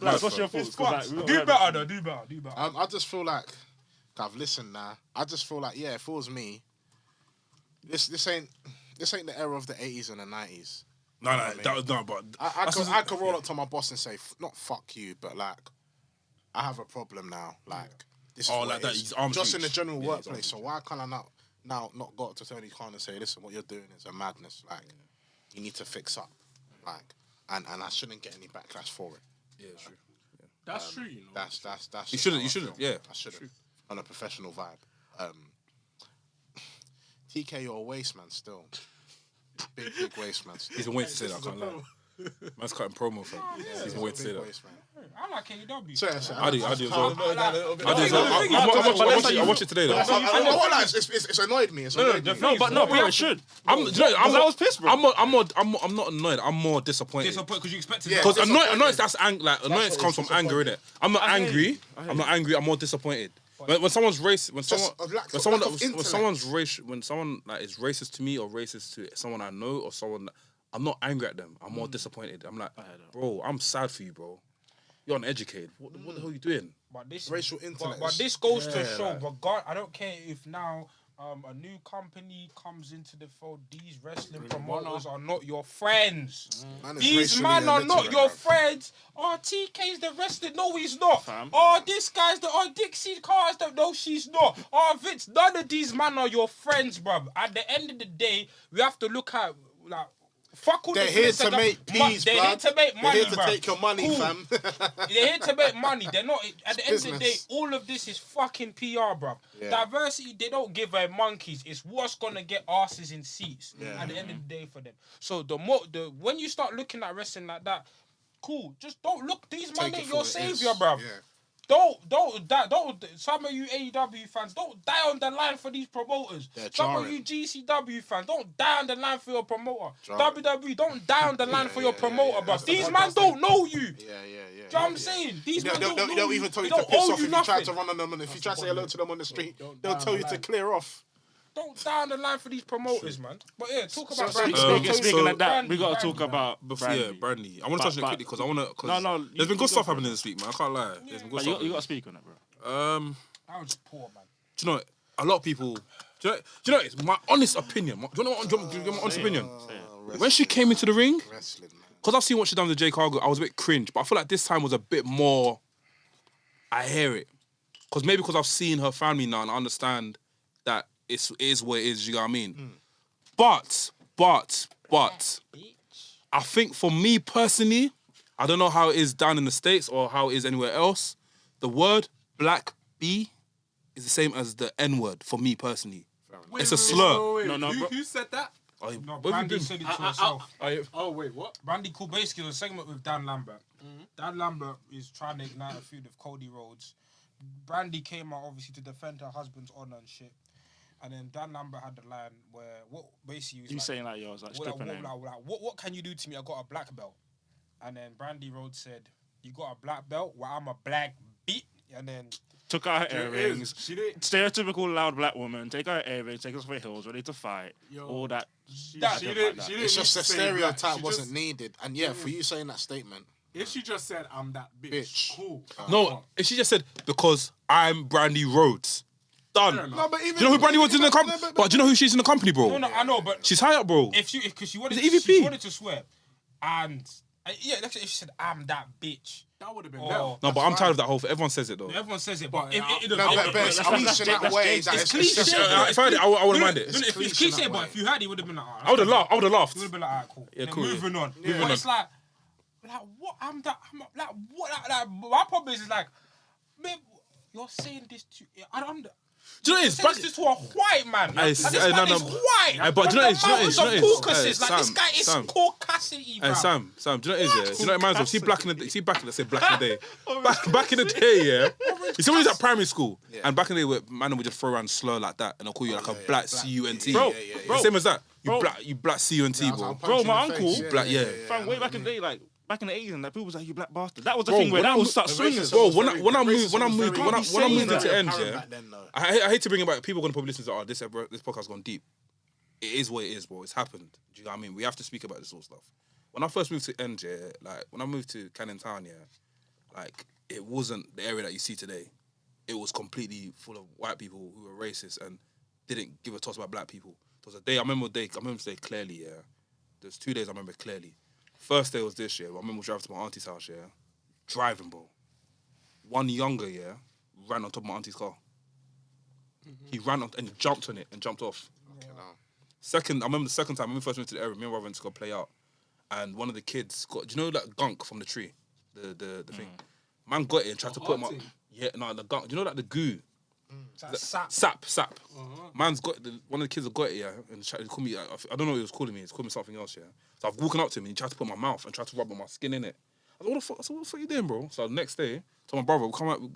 Like, what's your thoughts? 'Cause, like, Do better though. Do better. I just feel like, I've listened now. I just feel like, if it was me, this ain't the era of the 80s and the 90s. No, that was not. But I could roll up to my boss and say, not fuck you, but like, I have a problem now. Like, this is what like it that. is. He's arms Just in the reach. general Yeah, workplace. he's So why can't I now not go up to Tony Khan and say, listen, what you're doing is a madness. Like, you need to fix up. Like, and I shouldn't get any backlash for it. Yeah, true. That's true, you know. That's. You just shouldn't. how You I shouldn't. feel. Yeah. I shouldn't. On a professional vibe. TK, you're a waste man still. Big waste man still. He's been waiting to say that. I can't lie. Man's cutting promo, fam. He's been waiting to say Big that. waste man. I like AEW. Sorry, I do as well. I I watch it today though. It's annoyed me. It's annoyed me. No, but it should. I was pissed, bro. I'm not annoyed. I'm more disappointed. Disappointed because you expected. Yeah. Because Disappointed. annoyance comes from anger, innit? I'm not angry. I'm more disappointed. When someo's racist, when someone like is racist to me or racist to someone I know or someone, I'm not angry at them. I'm more disappointed. I'm like, bro, I'm sad for you, bro. You're uneducated. What the hell are you doing? But this Racial intellect. But this goes to show. But God, I don't care if now a new company comes into the fold. These wrestling promoters are not your friends. These men are not your friends. Oh, TK's the wrestler. No, he's not. Oh, this guy's the. Oh, Dixie Carr's the. No, she's not. Oh, Vince. None of these men are your friends, bruv. At the end of the day, we have to look at like. Fuck all They're this here list to of make peas, They're blood. here to make money, They're here to bruv. take your money, Cool. fam. They're here to make money. They're not. At the end of the day, business. all of this is fucking PR, bruv. Yeah. Diversity, they don't give a monkeys. It's what's gonna get asses in seats at the end of the day for them. So when you start looking at wrestling like that, cool. Just don't look. These men Take it ain't for your what it is. savior, bruv. Yeah. Don't. Some of you AEW fans, don't die on the line for these promoters. They're Some of jarring. you GCW fans, don't die on the line for your promoter. Jarring. WWE, don't die on the line for your promoter, bruv. That's the These one men that's don't know you. Yeah. Do you know what I'm saying? These men don't know They'll you. even tell you They to don't piss owe off if you nothing. try to run on them and if you try to say hello to them on the street, they'll tell you to clear off. Don't die on the line for these promoters, man. But yeah, talk about So- Brandi. Speaking like that, Brandi, we gotta talk Brandi, about Before, Brandi. Brandy. I want to touch on it quickly because I want to. No, There's been good stuff happening this week, man. I can't lie. There's been good Like, stuff. you gotta speak on it, bro. I was poor, man. Do you know what? A lot of people. Do you know? It's my honest opinion. Do you know what? Do you know my honest opinion? When she came into the ring, Wrestling, man. because I've seen what she done with Jay Cargo, I was a bit cringe. But I feel like this time was a bit more. I hear it, because I've seen her family now and I understand that it is what it is. You know what I mean? But I think for me personally, I don't know how it is down in the States or how it is anywhere else. The word black B is the same as the N word for me personally. It's a slur. No, bro. Who said that? No, What have you Brandi been? said it to herself. Oh, wait, what? Brandi called basically a segment with Dan Lambert. Dan Lambert is trying to ignite a feud with Cody Rhodes. Brandi came out obviously to defend her husband's honor and shit. And then Dan Lambert had the line where basically You saying like yours, like stripping him. what can you do to me? I got a black belt. And then Brandi Rhodes said, "You got a black belt? Well, I'm a black beat." And then Took out her There earrings. is. She did. Stereotypical loud black woman. Take out her earrings. Take us off her heels. Ready to fight. Yo. All that. She That- didn't. It's just the need to say stereotype black. She wasn't just- needed. And yeah, for you saying that statement, If she just said, "I'm that bitch," cool. No, if she just said, because I'm Brandy Rhodes. Done. Fair enough. No, but even Do you know who Brandy was in the company? But do you know who she's in the company, bro? no, I know, but She's high up, bro. because she wanted, Is it EVP? she wanted to swear, and if she said, "I'm that bitch," That would have been or better. No, but I'm tired of that whole thing. Everyone says it, though. everyone says it, But, but if no, but it's cliche in that way. That it's it's just- cliche. If I had it, I wouldn't mind it. If it's cliche cliche, that but way. if you had it, it would have been like, I would have laughed. You would have been like, alright, cool. Yeah, Then cool, yeah. Moving on. Moving But on. it's like what? I'm like, what? Like, my problem is like, man, you're saying this to. Do you know what it is? Say this to a white man. Hey, Like, this hey, man no, is no. white. Hey, but do you know what it is? Do you know what it is? The mountains of Caucasus. Hey, Like, this Sam, guy is Sam. Caucasity, bro. Hey Sam, do you know what it is? Yeah? Do you know what it reminds me of? See back in the day. See back in let's say back in the day. back in the day, yeah. You see when he was at primary school, and back in the day, where man would just throw around slur like that, and they'll call you like a black C-U-N-T. Bro, Same as that. Bro. You black C-U-N-T, bro. Bro, my uncle, Black, yeah. fam, way back in the day, like back in the 80s, and like, people was like, "You black bastard." That was the Bro, thing where when that I'm- was start swinging. Bro, when I moved saying into that. ends, yeah. I hate to bring it back. People are gonna probably listen to, oh, this podcast gone deep. It is what it is, bro. It's happened. Do you know what I mean? We have to speak about this sort of stuff. When I first moved to End, yeah, like when I moved to Canning Town, yeah, like it wasn't the area that you see today. It was completely full of white people who were racist and didn't give a toss about black people. There was a day I remember this day clearly, yeah. There's 2 days I remember clearly. First day was this year. I remember driving to my auntie's house, yeah. Driving, bro. One younger, yeah, ran on top of my auntie's car. He ran on and jumped on it and jumped off. I remember the second time, when we first went to the area, me and my brother went to go play out. And one of the kids got, do you know that gunk from the tree? The thing. Man got it and tried to put my... Yeah, no, the gunk. Do you know that the goo? Sap. Man's got one of the kids have got it, yeah, and he called me. I don't know what he was calling me. He's called me something else, yeah. So I've walking up to him and he tried to put my mouth and tried to rub on my skin in it. I said, what the fuck you doing, bro? So the next day, told my brother,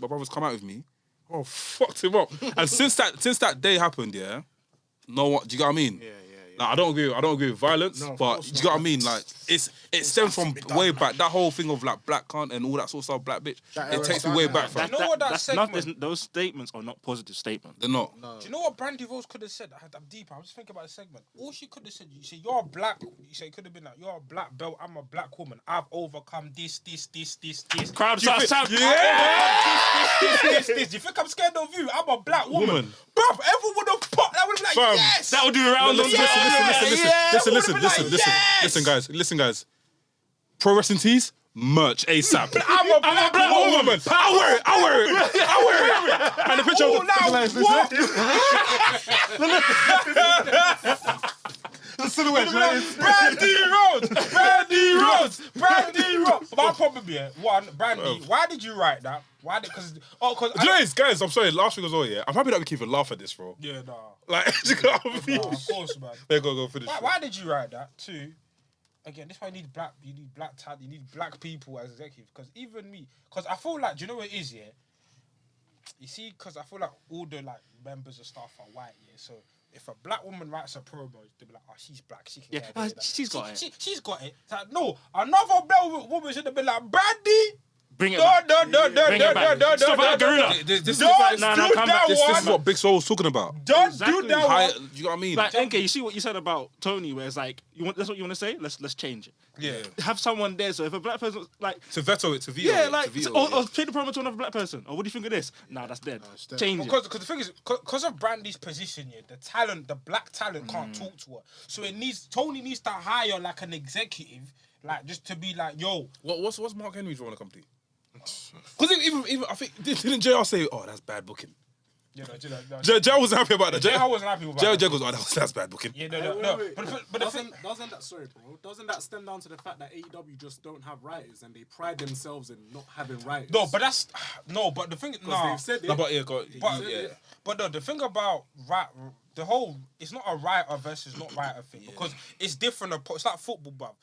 my brother's come out with me. Oh, fucked him up. And since that day happened, yeah, no one. Do you get what I mean? Yeah. Like, I don't agree with violence, but do you get what I mean? Like it stems from way back. That whole thing of like black cunt and all that sort of stuff, black bitch. It takes me way back, fam. You know what that segment... Those statements are not positive statements. They're not. Do you know what Brandi Rhodes could have said? I'm deep. I was just thinking about the segment. All she could have said, you say, you're a black. You say, it could have been like, you're a black belt. I'm a black woman. I've overcome this. Crowd starts shouting. This. Do you think I'm scared of you? I'm a black woman. Bruv, everyone would have popped. That would have been like, yes. That would do around. Listen, guys. Pro wrestling tees, merch ASAP. I'm a black woman. I wear it. And the picture The silhouette, Brandi Rhodes. My problem here, one, Brandi, why did you write that? Because guys, I'm sorry, last week was all, yeah. I'm happy that we can even laugh at this, bro. Yeah, nah. Like, you know what I mean? Nah, of course, man. There, go finish. Why did you write that? Two, again, this is why you need black talent, you need black people as executives. Because even me, because I feel like, do you know what it is, yeah? You see, because I feel like all the like members of staff are white, yeah. So if a black woman writes a promo, they'll be like, oh, she's black, she can get it. She's got it. She's got it. It's like, no, another black woman should have been like, Brandi. Bring it No. Stop that, gorilla. This is This what Big Soul was talking about. Don't do that one. You know what I mean? Like, NK, you see what you said about Tony, where it's like, that's what you want to say? Let's change it. Yeah. Have someone there, so if a black person, like... To veto it, to veto Yeah, it. like, to veto or play the promo to another black person. Or what do you think of this? Nah, that's dead. Change it. Because the thing is, because of Brandy's position, yeah, the black talent can't talk to her. So Tony needs to hire like an executive, like just to be like, yo. What's Mark Henry's role in the company? Because even I think didn't JR say, oh, that's bad booking. Yeah, no. JR wasn't happy about that. JR wasn't happy about that. JR goes, oh, that's bad booking. Yeah, no. Wait. But the thing, doesn't that stem down to the fact that AEW just don't have writers and they pride themselves in not having writers? but the thing, they've said it. No, but yeah, But no, the thing about it's not a writer versus not writer thing because it's different. It's like football, bruv.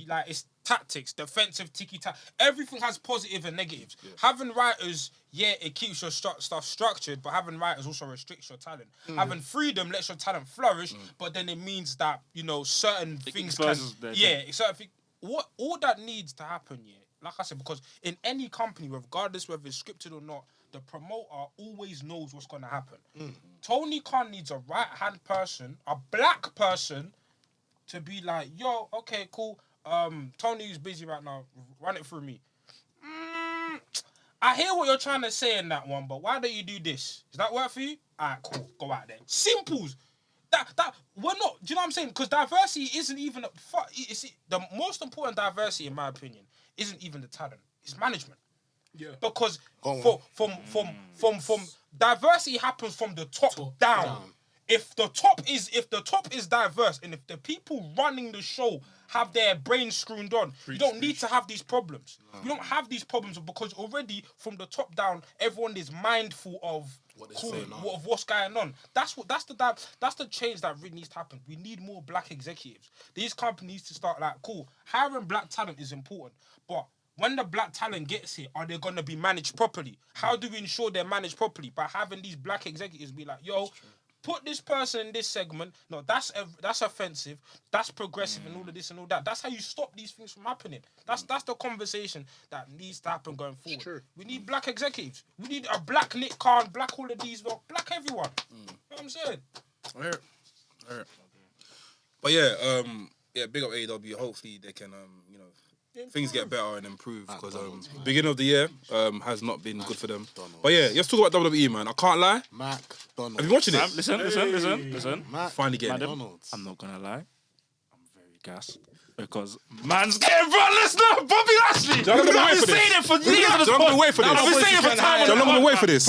Like it's tactics, defensive, tiki-taka. Everything has positive and negatives. Yeah. Having writers, it keeps your stuff structured, but having writers also restricts your talent. Having freedom lets your talent flourish, but then it means that certain things can. Certain things. What all that needs to happen, like I said, because in any company, regardless whether it's scripted or not, the promoter always knows what's going to happen. Tony Khan needs a right-hand person, a black person, to be like, yo, okay, cool. Tony's busy right now. Run it through me. I hear what you're trying to say in that one, but why don't you do this? Does that work for you? Alright, cool. Go out there. Simples. That we're not. Do you know what I'm saying? Because diversity isn't even the most important diversity, in my opinion, isn't even the talent. It's management. Yeah. Because from diversity happens from the top down. If the top is diverse and if the people running the show have their brains screwed on. You don't need to have these problems. You don't have these problems because already from the top down, everyone is mindful of what's going on. That's the change that really needs to happen. We need more black executives. These companies to start like, cool, hiring black talent is important, but when the black talent gets here, are they going to be managed properly? How do we ensure they're managed properly? By having these black executives be like, yo, put this person in this segment. No, that's offensive. That's progressive and all of this and all that. That's how you stop these things from happening. That's the conversation that needs to happen going forward. We need black executives. We need a black Nick Khan, black all of these, black everyone. You know what I'm saying? I hear it. But yeah, big up AEW. Hopefully they can, things get better and improve because beginning of the year has not been good for them. But yeah, let's talk about WWE, man. I can't lie. McDonald's. Have you watching it? Listen. Finally getting it. McDonald's. I'm not gonna lie. I'm very gassed because man's getting Brock Lesnar, Bobby Lashley. I've been saying it for years. I've been waiting for this. I've been saying it for time. I'm not gonna wait for this.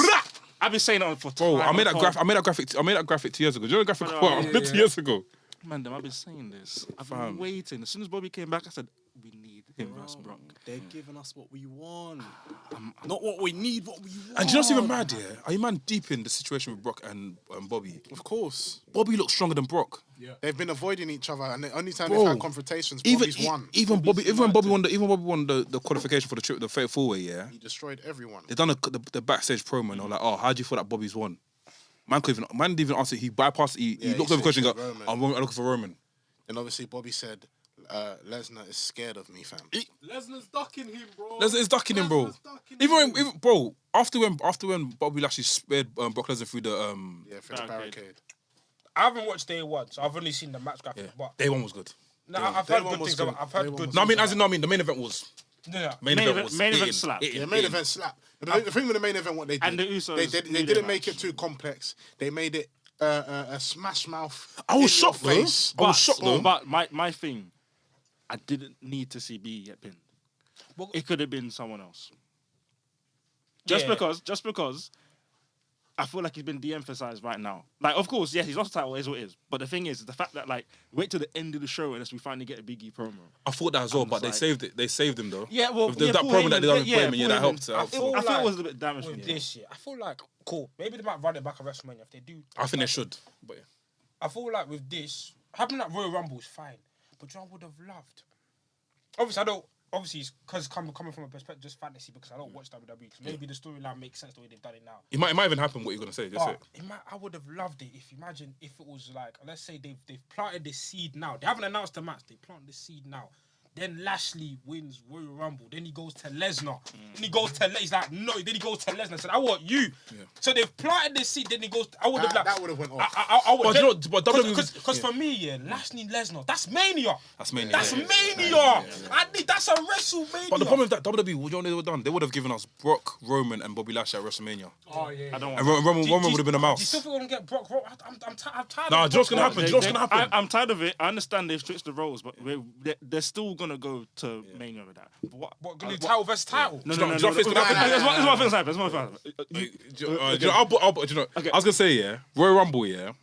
I've been saying it for time. Bro, I made that graphic 2 years ago. Do you know the graphic? I made 2 years ago. Mandem, I've been saying this. I've been waiting. As soon as Bobby came back, I said, we need him versus Brock. They're giving us what we want. Not what we need, what we want. And do you know what's even mad, yeah? Are you man deep in the situation with Brock and Bobby? Of course. Bobby looks stronger than Brock. Yeah. They've been avoiding each other, and the only time they've had confrontations, Bobby's won. Even when Bobby won the qualification for the Fatal 4-Way, yeah? He destroyed everyone. They done the backstage promo, and they were like, oh, how do you feel that Bobby's won? Man didn't even answer. He bypassed. He looked over the question and go, I'm looking for Roman. And obviously Bobby said, Lesnar is scared of me, fam. Lesnar's ducking him, bro. Lesnar is ducking him, bro. Even bro, after when Bobby Lashley spared Brock Lesnar through the through the barricade. I haven't watched day one, so I've only seen the match graphic. But day one was good. No, I've heard good things. I've heard good. No, I mean the main event was. Yeah. Main event slap. Yeah, main event slap. The thing with the main event, what they did, And the Usos they didn't make it too complex. They made it a smash mouth. I was shocked, though. But my thing, I didn't need to see B get pinned. It could have been someone else. Just because I feel like he's been de-emphasized right now. Like, of course, yes, he's lost the title, is what it is. But the thing is, the fact that, like, wait till the end of the show unless we finally get a Big E promo. I thought that as well, but they saved it. They saved him, though. Yeah, well, with that promo that they done with Heyman, that helped. I feel it was a bit damaged with this year. I feel like, cool, maybe they might run it back at WrestleMania if they do. I think they should. But yeah. I feel like with this, having that Royal Rumble is fine. But John would have loved. Obviously, it's because coming from a perspective just fantasy because I don't watch WWE. Because maybe the storyline makes sense the way they've done it now. It might even happen. What you're gonna say? Just say it. I would have loved it if imagine if it was like, let's say they've planted this seed now. They haven't announced the match. They planted the seed now. Then Lashley wins Royal Rumble. Then he goes to Lesnar. Then he goes to he's like no. Then he goes to Lesnar and said, "I want you." Yeah. So they've planted this seed. Then he goes. I would have that would have went off. I would. Because for me, Lashley Lesnar. That's Mania. That's Mania. That's Mania. That's a WrestleMania. But the problem with that WWE, what do you know they would have done? They would have given us Brock, Roman, and Bobby Lashley at WrestleMania. Oh yeah. I don't want. And Roman would have been a mouse. Do you still think we're gonna get Brock? I'm tired. Nah, do you know what's gonna happen? Do you know what's gonna happen? I'm tired of it. I understand they've switched the roles, but they're still gonna go to Mania with that. But what gonna do title versus title? No. That's what That's my thing. I was gonna say, yeah, Royal Rumble, yeah.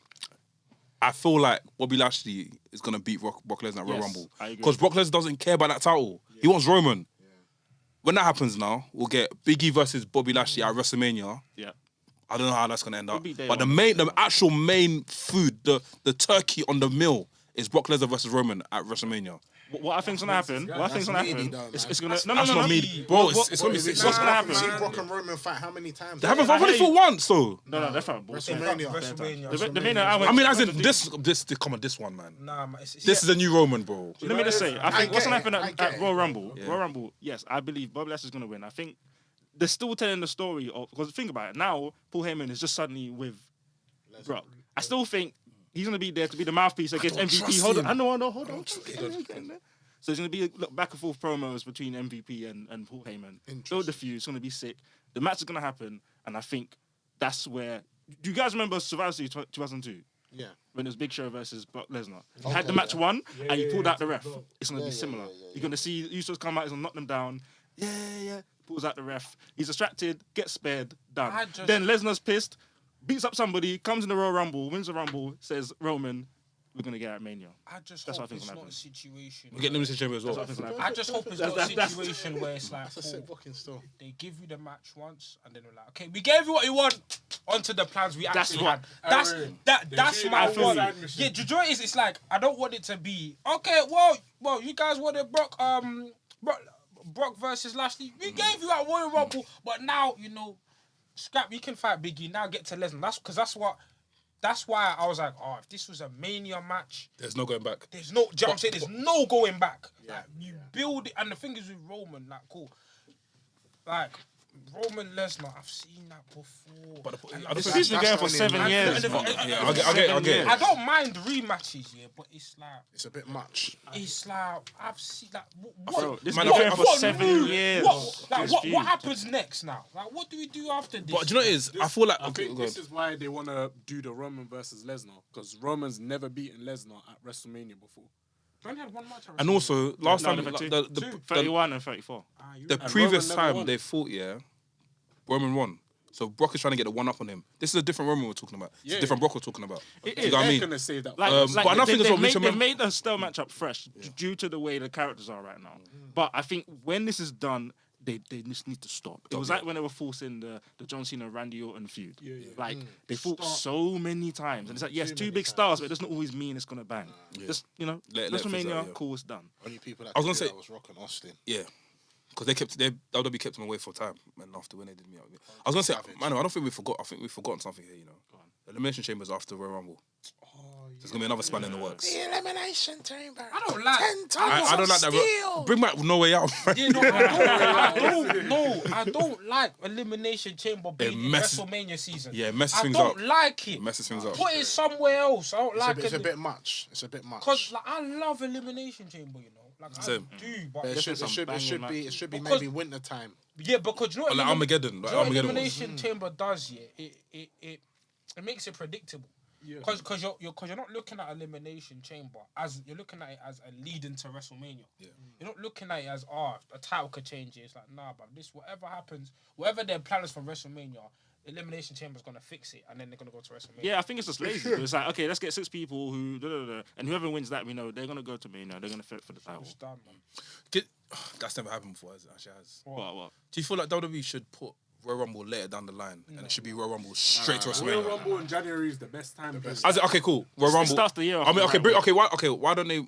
I feel like Bobby Lashley is gonna beat Brock Lesnar at Royal Rumble because Brock Lesnar doesn't care about that title. He wants Roman. When that happens now, we'll get Big E versus Bobby Lashley at WrestleMania. Yeah. I don't know how that's gonna end up. But the actual main food, the turkey on the meal is Brock Lesnar versus Roman at WrestleMania. What I think's gonna happen? It's gonna That's not me, bro. It's gonna be sick. What's gonna happen? See Brock and Roman fight how many times? They haven't only fought once, though. No, they're fine. WrestleMania. The main I mean, as in this one, man. Nah, this is a new Roman, bro. Let me just say, I think what's gonna happen I at get it. Royal Rumble, yes, I believe Bobby Lashley's gonna win. I think they're still telling the story of because think about it now. Paul Heyman is just suddenly with Brock. I still think he's gonna be there to be the mouthpiece against MVP. Hold on. So it's going to be back and forth promos between MVP and Paul Heyman. Build the feud. It's going to be sick. The match is going to happen. And I think that's where... Do you guys remember Survivor Series 2002? Yeah. When it was Big Show versus Brock Lesnar. He had the match won and he pulled out the ref. It's going to be similar. You're going to see Usos come out. He's going to knock them down. Yeah. Pulls out the ref. He's distracted. Gets spared. Done. Then Lesnar's pissed. Beats up somebody. Comes in the Royal Rumble. Wins the Rumble. Says Roman... we're gonna get at Mania. I just That's hope what I think it's will not a happen. situation. We get Elimination Chamber as well. That's what I think will happen. I just hope it's not a situation where it's like, That's a sick booking still. they give you the match once, and then they're like, okay, we gave you what you want. Onto the plans we That's actually what- had. That's my one. Yeah, the joy is, it's like I don't want it to be okay. Well, you guys wanted Brock versus Lashley. We gave you that Royal Rumble, but now scrap. You can fight Biggie now. Get to Lesnar. That's why I was like, oh, if this was a Mania match, There's no going back. there's no. I'm saying there's no going back. Like, you build it, and the thing is with Roman, like, cool, like. Roman Lesnar, I've seen that before. But This has been going for 7 years. Yeah, I get it. I don't mind rematches, yeah, but it's like It's a bit much. it's like I've seen like Bro, this Man, has been I- going for 7 years. What happens next now? Like, what do we do after this? But do you know what it is? I feel like I think this is why they want to do the Roman versus Lesnar, because Roman's never beaten Lesnar at WrestleMania before. We only had one match. and also last No, time they've had the 31 and 34. the And previous Roman never time won. they fought, Roman won. So Brock is trying to get the one up on him. This is a different Roman we're talking about. It's a different Brock we're talking about. It Do is. you know what I They're mean? gonna save that. Like, But I think as well, they've made the style matchup fresh due to the way the characters are right now. But I think when this is done, they just need to stop. It was like when they were forcing the John Cena Randy Orton feud. Like they fought so many times, and it's like yes, two big stars, but it doesn't always mean it's gonna bang. Just Let it fizzle WrestleMania, out, yeah. cool, it's done. Only people that I was gonna could do say- that was Rock and Austin. Yeah. Because WWE kept him away for time, and after when they did me out. I was gonna say, man, I don't think we forgot. I think we've forgotten something here. Elimination Chambers after Royal Rumble. There's gonna be another span in the works. Elimination Chamber. I don't like. I don't like that. Bring back No Way Out. Yeah, no, I don't like Elimination Chamber being in messes- WrestleMania season. Yeah, it messes I things don't up. like it. It messes things up. Put it somewhere else. I don't like It's a it. bit much. It's a bit much. Because like, I love Elimination Chamber, like Same. I do, but It should some be Because- maybe winter time. yeah, because you know what Like Armageddon. Like you know what Armageddon. Elimination Chamber does, yeah, it makes it predictable. Because you're not looking at Elimination Chamber as you're looking at it as a lead into WrestleMania. Yeah. You're not looking at it as a title could change it. It's like but this whatever happens, whatever their plan is for WrestleMania, Elimination Chamber's gonna fix it, and then they're gonna go to WrestleMania. Yeah, I think it's just lazy. It's like, okay, let's get 6 people who, and whoever wins that, we know they're gonna go to Mania. They're gonna fit for the title. It's done, man. That's never happened before, has it? Actually has. What? Do you feel like WWE should put Royal Rumble later down the line, and it should be Royal Rumble straight to Royal WrestleMania? Rumble in January is the best time. Okay, cool. Royal It Rumble starts the year off. I mean, the right way. why don't they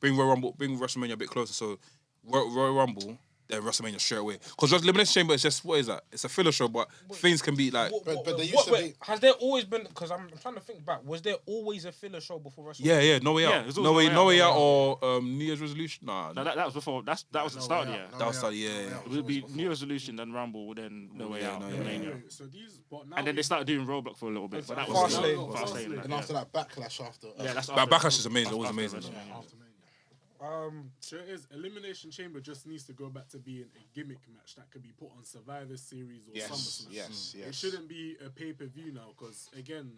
bring Royal Rumble, bring WrestleMania a bit closer? So Royal Rumble, then WrestleMania straight away. Because Elimination Chamber is just what is that? It's a filler show, but things can be like. But there used to be. Has there always been? Because I'm trying to think back. Was there always a filler show before WrestleMania? Yeah, No Way Yeah, Out. there's No always Way Out or New Year's Resolution. Nah, No, that was before. That was the start of the year. that was yeah. It would be New Year's Resolution, then Rumble, then No Way Out, then Mania. So these, but now And then they started doing Roadblock for a little bit, but that Fast was Lane. Fast Lane. And after that backlash after. Yeah, that's But Backlash is amazing. Always amazing. So it is. Elimination Chamber just needs to go back to being a gimmick match that could be put on Survivor Series or SummerSlam. Yes. It shouldn't be a pay-per-view now, because again,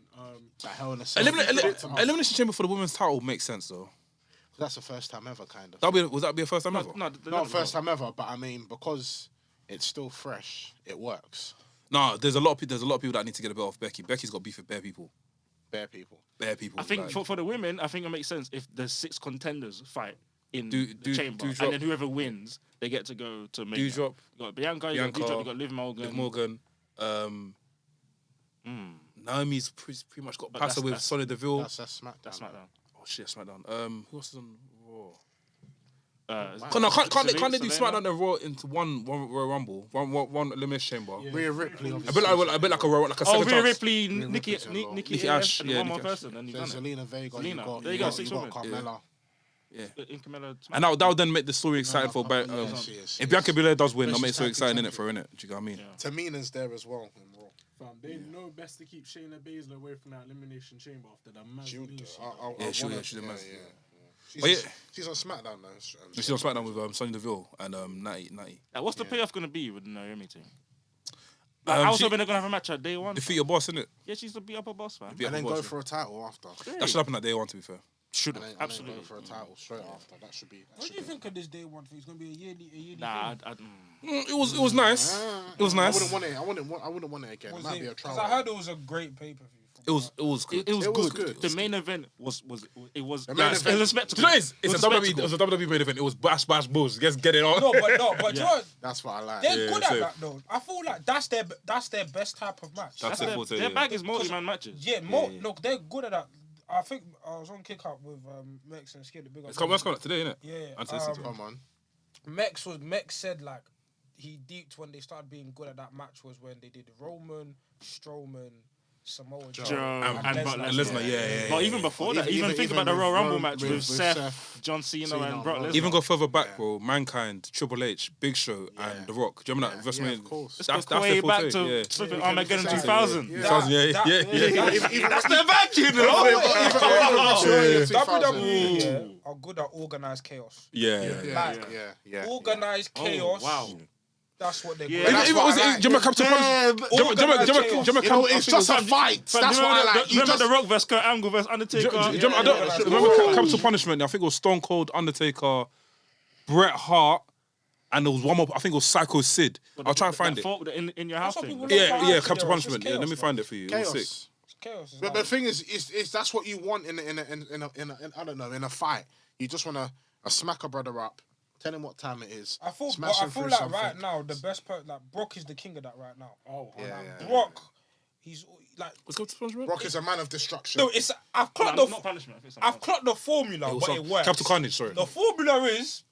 That Hell in a Cell. Elimination Chamber for the women's title makes sense though. That's the first time ever, kind of. Would that be a first time ever? Not first time ever, but I mean, because it's still fresh, it works. No, there's a lot of people that need to get a bit off Becky. Becky's got beef with bare people. Bare people. I think like- for the women, I think it makes sense if the 6 contenders fight in Do the chamber, drop. and then whoever wins, they get to go to Mania. Drop. You got Bianca, you got Doudrop, you got Liv Morgan. Naomi's pretty much got But past her with that's- Sonya Deville. That's SmackDown. That's SmackDown. Oh shit, SmackDown. Who else is on Raw? Can't they do SmackDown and Raw into one Royal Rumble, one Elimination Chamber? Rhea Ripley, A obviously. bit like a Raw, like a Oh, second Rhea chance. Ripley, Nikki Nikki Ash, and yeah, one more Nikki Ash. person, and you've Then done it. Zelina Vega. Zelina. There you go, 6 women. Carmella. In Camilla, And that would then make the story exciting for. Yes. If Bianca Belair does win, But that'll make it she's so tag exciting team in it for innit? Do you know what I mean? Yeah. Tamina's there as well in Raw. Fam, they know best to keep Shayna Baszler away from that Elimination Chamber after that She would. massive. She's a mess. She's on SmackDown now. She's on SmackDown with Sonya Deville and Natty. What's the payoff going to be with the Naomi team? I was hoping they're going to have a match at day 1. Defeat your boss, innit? Yeah, she's the beat up her boss, man. Beat up And then your go boss, for a title after. That should happen at day 1, to be fair. Should And have, then absolutely. go for a title straight after. That should be. What do you think of this day 1 thing? It's gonna be a yearly Nah, thing. It was nice. It was nice. I wouldn't want it again. It might be a trial. Because I heard it was a great pay-per-view. It was good. It was It was good. good. The main event was it was The main it was event- a spectacle. Do you know it's It a was WWE. It was a WWE main event. It was bash bulls. Get it on. No, but do you know what? That's what I like. They're Yeah, good so- at that though. I feel like that's their best type of match. That's their forte. Their bag is multi-man matches. Yeah, no, they're good at that. I think I was on kick up with Mex and Skip the big. It's coming up today, innit? Yeah, Come on. Mex said like he deeped when they started being good at that match was when they did Roman, Strowman, Samoa Joe, and Brock Lesnar, yeah. But even before that, even think about the Royal Rumble match with Seth, John Cena, and Brock Lesnar. Even go further back, bro. Mankind, Triple H, Big Show, and The Rock. Do you remember that? WrestleMania? of course. Let's go way back to flipping Armageddon 2000. Yeah. That's their back, you know. WWE are good at organized chaos. Yeah. Yeah. Organized chaos. Wow. That's what they're Yeah. good at. Even was it Jimmy Capital Punishment? It's just a fight. That's what I like. Remember the Rock vs. Kurt Angle vs. Undertaker? Remember Capital Punishment? I think it was Stone Cold, Undertaker, Bret Hart, and there was one more. I think it was Psycho Sid. I'll try and find it. In your house That's what thing. people Yeah, It's Capital just Punishment. Yeah, chaos, let me man. find it for you. It was sick. Chaos. Chaos. But the thing is that's what you want in a I don't know, in a fight. You just want to smack a brother up, tell him what time it is. I feel smash him like through right something. now the best part, like Brock is the king of that right now. Yeah. Brock, he's like What's Capital Punishment? Brock is a man of destruction. no, it's I've clocked Not punishment. I think it's I've clocked the formula, but it works. Capital Carnage, sorry. The formula is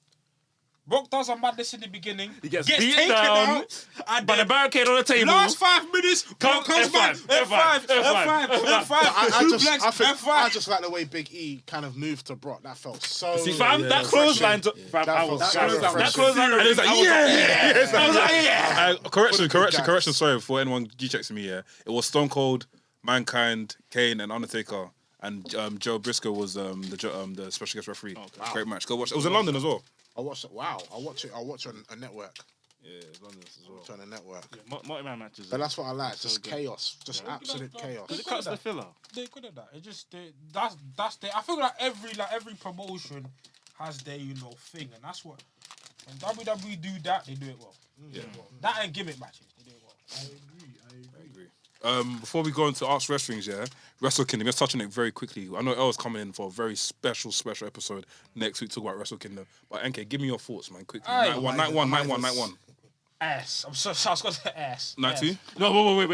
Brock does a madness in the beginning, He gets taken beat down out, and by the then barricade on the table. last 5 minutes, Brock comes F5, back, F5, I just like the way Big E kind of moved to Brock. That felt so. Fam, that clothesline. That clothesline. And it's like, I was like, yeah. Correction. Sorry for anyone G-checking me. Yeah, it was Stone Cold, Mankind, Kane, and Undertaker, and Joe Briscoe was the special guest referee. Great match. Go watch. It was in London as well. I watched it. Wow, I'll watch it on a network. Yeah, it's London as well. Watch it on a network. Multi-man matches. But that's what I like. Just chaos. Just absolute chaos. Because it cuts the filler. They're good at that. It just that's their. I feel like every promotion has their thing, and that's what when WWE do that, they do it well. Yeah. That ain't gimmick matches. They do it well. I agree. Before we go into Ask Wrestlings, Wrestle Kingdom, let's touch on it very quickly. I know El's coming in for a very special episode next week, talk about Wrestle Kingdom. But NK, give me your thoughts, man, quickly. Aye. Night one. Ass. I was gonna say ass. Night Ass. two? No, wait.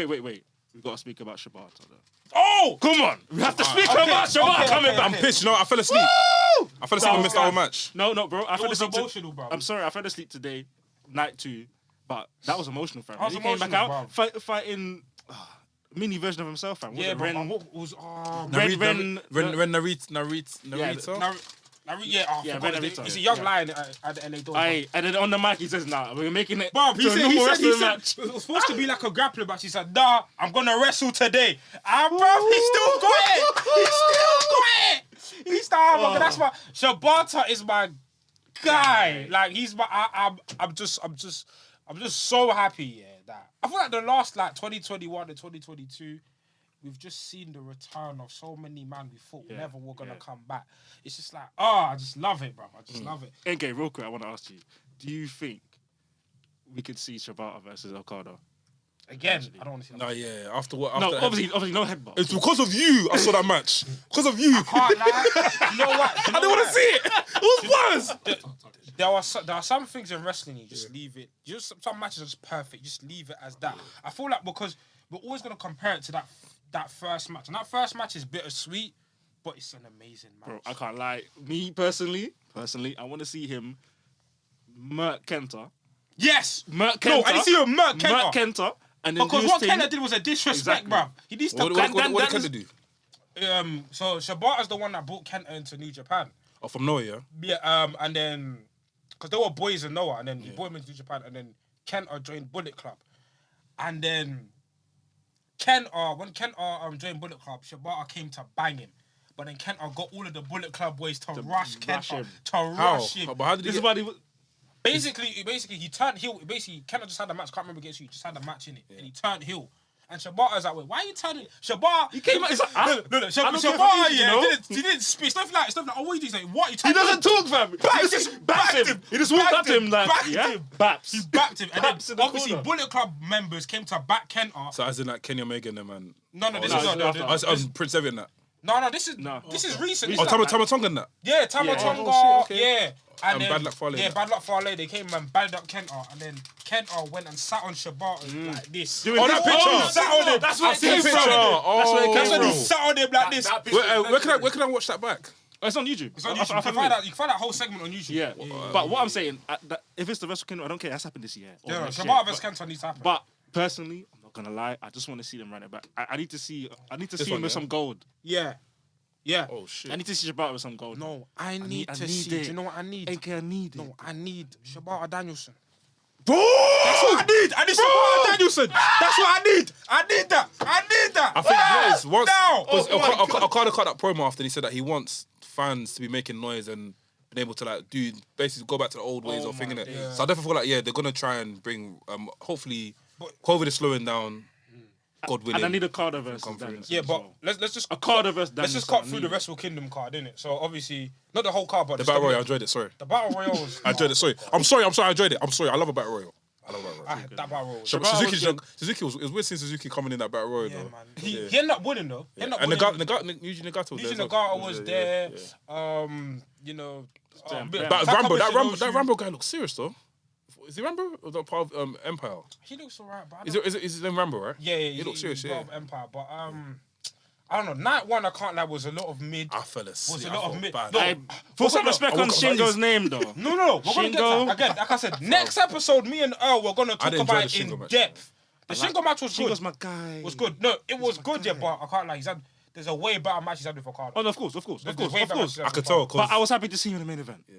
We've got to speak about Shibata. Oh, Come on. We have to speak about Shibata coming I'm back. pissed, I fell asleep. I fell asleep and missed our match. No, bro. I it fell was asleep. emotional, bro. I'm sorry, I fell asleep today, night 2, but that was emotional, fam. That was He came back emotional, out fighting mini version of himself, fam. Yeah, bro. Ren, What was Narita. He's a young lion at the LA Dodgers. Aye, and then on the mic he says, "Nah, we're making it." Bro, he to a said normal wrestling match. it was supposed to be like a grappling match. He said, "Nah, I'm gonna wrestle today." And bro, he still got it. He's still that's my Shibata is my guy. Like he's my. I'm just so happy. That I feel like the last 2021 to 2022. We've just seen the return of so many man we thought never were gonna come back. It's just like, I just love it, bro. I just love it. Okay, real quick, I want to ask you: do you think we could see Shibata versus Okada? Again, I don't want to see that. No, yeah. After what? No, After obviously no headbutt. It's because of you I saw that match. Because of you. Can't lie. You know what? I didn't want to see it. It was buzz. There are some things in wrestling you just leave it. Just some matches are just perfect. Just leave it as that. I feel like because we're always gonna compare it to that first match, and that first match is bittersweet, but it's an amazing match. Bro, I can't lie. Me personally, I want to see him murk Kenta. Yes, Murk Kenta. no, I didn't see him murk Kenta. Murk Kenta. And then Because do what his thing. Kenta did was a disrespect, Exactly. bruv. He needs to. What did Kenta do? So Shibata's the one that brought Kenta into New Japan. Oh, from nowhere, yeah? Yeah, and then because they were boys in Noah, and then he brought him into New Japan, and then Kenta joined Bullet Club, and then when Kenta joined Bullet Club, Shibata came to bang him, but then Kenta got all of the Bullet Club boys to rush Kenta, him. rush him. But how did he This is get... why he was. Basically, he turned heel. Basically, Kenta just had a match. Can't remember against you. He just had a match in it, and he turned heel. And Shibata's like, wait, why are you telling Shibata? He came out. He's like, Look, I don't Shibata, care for you, you know? he didn't speak. Stuff like, oh, what are you doing? He's like, what? He doesn't talk, fam. He just backed him. He just walked up to him like, yeah, baps. He backed him. And then, Baps in the obviously, corner. Bullet Club members came to back Kenta. So as in like Kenny Omega and them, man. No, this no, is no, no. I was Prince Evan that. No, this is recent. Oh, This is Tama Tonga and that. Yeah, Tama Tonga, Oh, shit, okay. yeah. And then, Bad Luck Fale. Yeah, Bad Luck Fale. They came and badded up Kenta, and then Kenta went and sat on Shibata like this. Doing Oh, that this. picture. He sat on him. That's where it Seen came the from. picture. That's where it That's came when he from. sat on him like this. Where can I watch that back? Oh, it's on YouTube. It's on I YouTube. You found can it. find that whole segment on YouTube. Yeah, but what I'm saying, if it's the Wrestle Kingdom, I don't care. That's happened this year. or Yeah, next Shibata year. vs Kenta needs to happen. But personally, I'm not gonna lie. I just want to see them run it back. I need to see. I need to see him one, with yeah? some gold. Yeah. Oh shit. I need to see Shibata with some gold. No, I need to need see. it. Do you know what I need? AK, I need it. No, I need Shibata Danielson. Bro! That's what I need. I need Shibata Danielson. That's what I need. I need that. I think yes, once Now. Okada cut that promo after he said that he wants fans to be making noise and being able to like do basically go back to the old ways of thinking it. So I definitely feel like they're gonna try and bring hopefully COVID is slowing down. God willing. And I need a Carter versus Come through. Danielson. Yeah, as but well. let's just a Carter versus let's Danielson. just cut through the Wrestle Kingdom card, innit? So obviously not the whole card, but The just Battle Royale, I enjoyed it, sorry. The Battle Royale was. I enjoyed it, sorry. I'm sorry, I enjoyed it. I'm sorry, I love a Battle Royale. I love a Battle Royale. That Battle Royale. Was Suzuki was, it was weird seeing Suzuki coming in that Battle Royale yeah, though. man. He ended up winning though. He ended up And winning. Yuji Nagata was there. Yuji as well. Nagata was there. Yeah. You know. But that Rambo guy looks serious though. Is he Rambo or that part of Empire? He looks alright, but I Is don't- his name Rambo, right? yeah, He looks serious, he's yeah. part of Empire, but I don't know. Night one, I can't lie, was a lot of mid. I fell asleep. Was a lot of mid. Bad. No, Put some respect I on woke up like Shingo's this. name, though. No, we're gonna get to Shingo. that. Again, like I said, next episode, me and Earl, we're gonna talk didn't enjoy about the it in Shingo match. depth. The Shingo match was good. Shingo's my guy. Was good. No, it was good, yeah, but I can't lie. There's a way better match he's had with Okada. Oh, no, of course. There's way better matches I with could Okada. tell But I because was happy to see him in the main event. Yeah.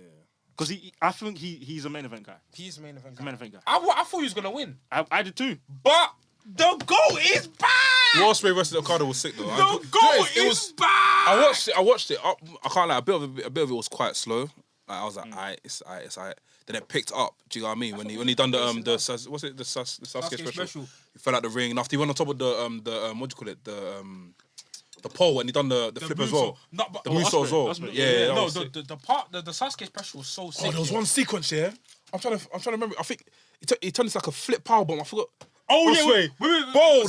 Because I think he's a main event guy. He's the main event guy. Main event guy. I thought he was gonna win, I did too. but the goal is bad. Warspray versus Okada was sick though. The goal is bad. I watched it. I can't lie. A bit of it was quite slow. Like, I was like, alright, it's alright. Then it picked up. Do you know what I mean? When he done the Sasuke special. He fell out the ring, and after he went on top of the what do you call it, the pole, and he done the flip as well. No, but The moonsault as well. Osprey. Yeah. that no, was sick. the part the Sasuke special was so sick. Oh, there was one sequence here. I'm trying to remember. I think he turned this like a flip powerbomb. I forgot. Oh yeah, Osprey. wait. Bro,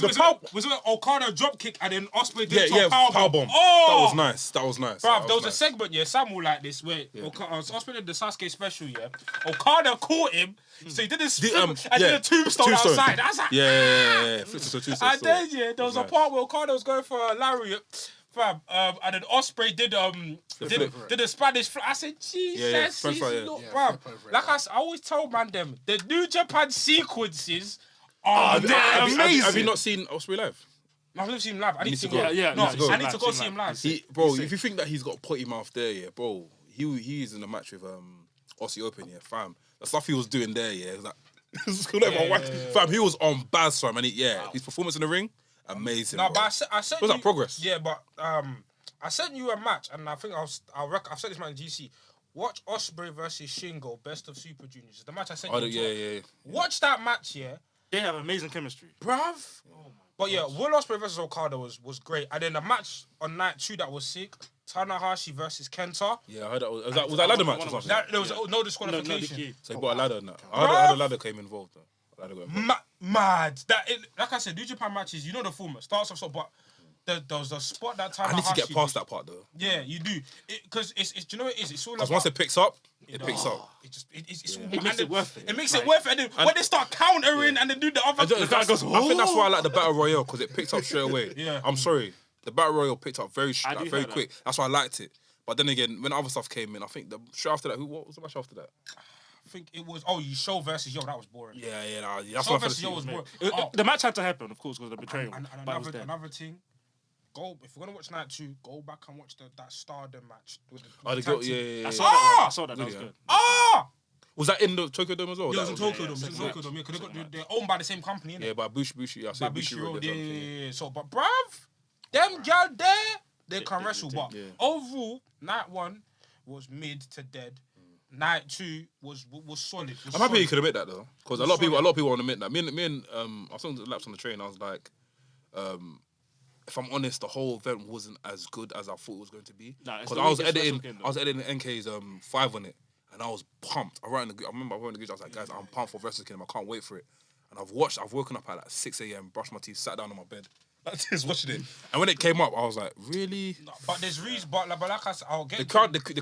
Was it Okada drop kick and then Osprey did Yeah, powerbomb. Oh, That was nice. Bruv, there was a segment, Samuel like this, where Osprey did the Sasuke special, Okada caught him, so he did his flip and did a tombstone outside. I was like, Yeah. Flips to tombstone. and then there was a part where Okada was going for a lariat, fam, and then Osprey did the Spanish fly. I said, Jesus, French fly, yeah. bruv. Like I always tell Mandem, the New Japan sequences are amazing. Have you not seen Osprey live? I've never seen him live. I need to see to go. him live. Yeah, No, need to go. I need to go Seen see him live. live. Bro, if you think that he's got potty mouth there, bro, he is in a match with Aussie Open, fam. The stuff he was doing there, it was like, fam, he was on Baz, fam, and his performance in the ring, amazing. No, bro. but I sent Was you... that progress? Yeah, but I sent you a match, and I think I've sent this match in GC. Watch Osprey versus Shingo, Best of Super Juniors. It's the match I sent you. Yeah. Watch that match, They have amazing chemistry. bruv. But Will Ospreay versus Okada was great. And then the match on night 2 that was sick, Tanahashi versus Kenta. Yeah, I heard that. Was that ladder match or something? There was no disqualification. So he bought a ladder and that. I heard a ladder came involved though. Ladder got involved. Mad. Like I said, New Japan matches, you know the format. Starts off so, but there was a spot that Tanahashi... I need to get past that part though. Yeah, you do. Because it's do you know what it is? It's all Because about... once it picks up, it picks up. It makes it worth it. It makes it worth it. And then when they start countering and they do the other... I think that's why I like the Battle Royale, because it picked up straight away. Yeah. I'm sorry. The Battle Royale picked up very I do very hear quick. That's why I liked it. But then again, when other stuff came in, I think the straight after that, what was the match after that? I think it was... You Show versus Yo. That was boring. That's Show what I versus Yo was boring. The match had to happen, of course, because of the betrayal. And but it was there. another thing... If you're gonna watch night 2, go back and watch that Stardom match. With the Oh, the tag girl, team. I saw that. I saw that. That was good. Was that in the Tokyo Dome as well? Yeah, it was in That Tokyo Dome. yeah, It was in second Tokyo Dome. Because they're owned by the same company, innit? Yeah, by Bushi. I By said Bushi Bushi Road. Road. Yeah. So, but bruv, them girl there, they can wrestle. But yeah. overall, night 1 was mid to dead. Night 2 was solid. I'm happy you could admit that though, because a lot of people want to admit that. Me and I was talking to Laps on the train. I was like, if I'm honest, the whole event wasn't as good as I thought it was going to be. Nah, it's Because the I way was it gets editing, Wrestle Kingdom. I was editing NK's 5 on it, and I was pumped. I remember I wrote in the group, I was like, guys, I'm pumped for Wrestle Kingdom. I can't wait for it. And I've woken up at like 6 a.m., brushed my teeth, sat down on my bed, like this, watching it. And when it came up, I was like, really? No, but there's reasons, but like I said, I'll get The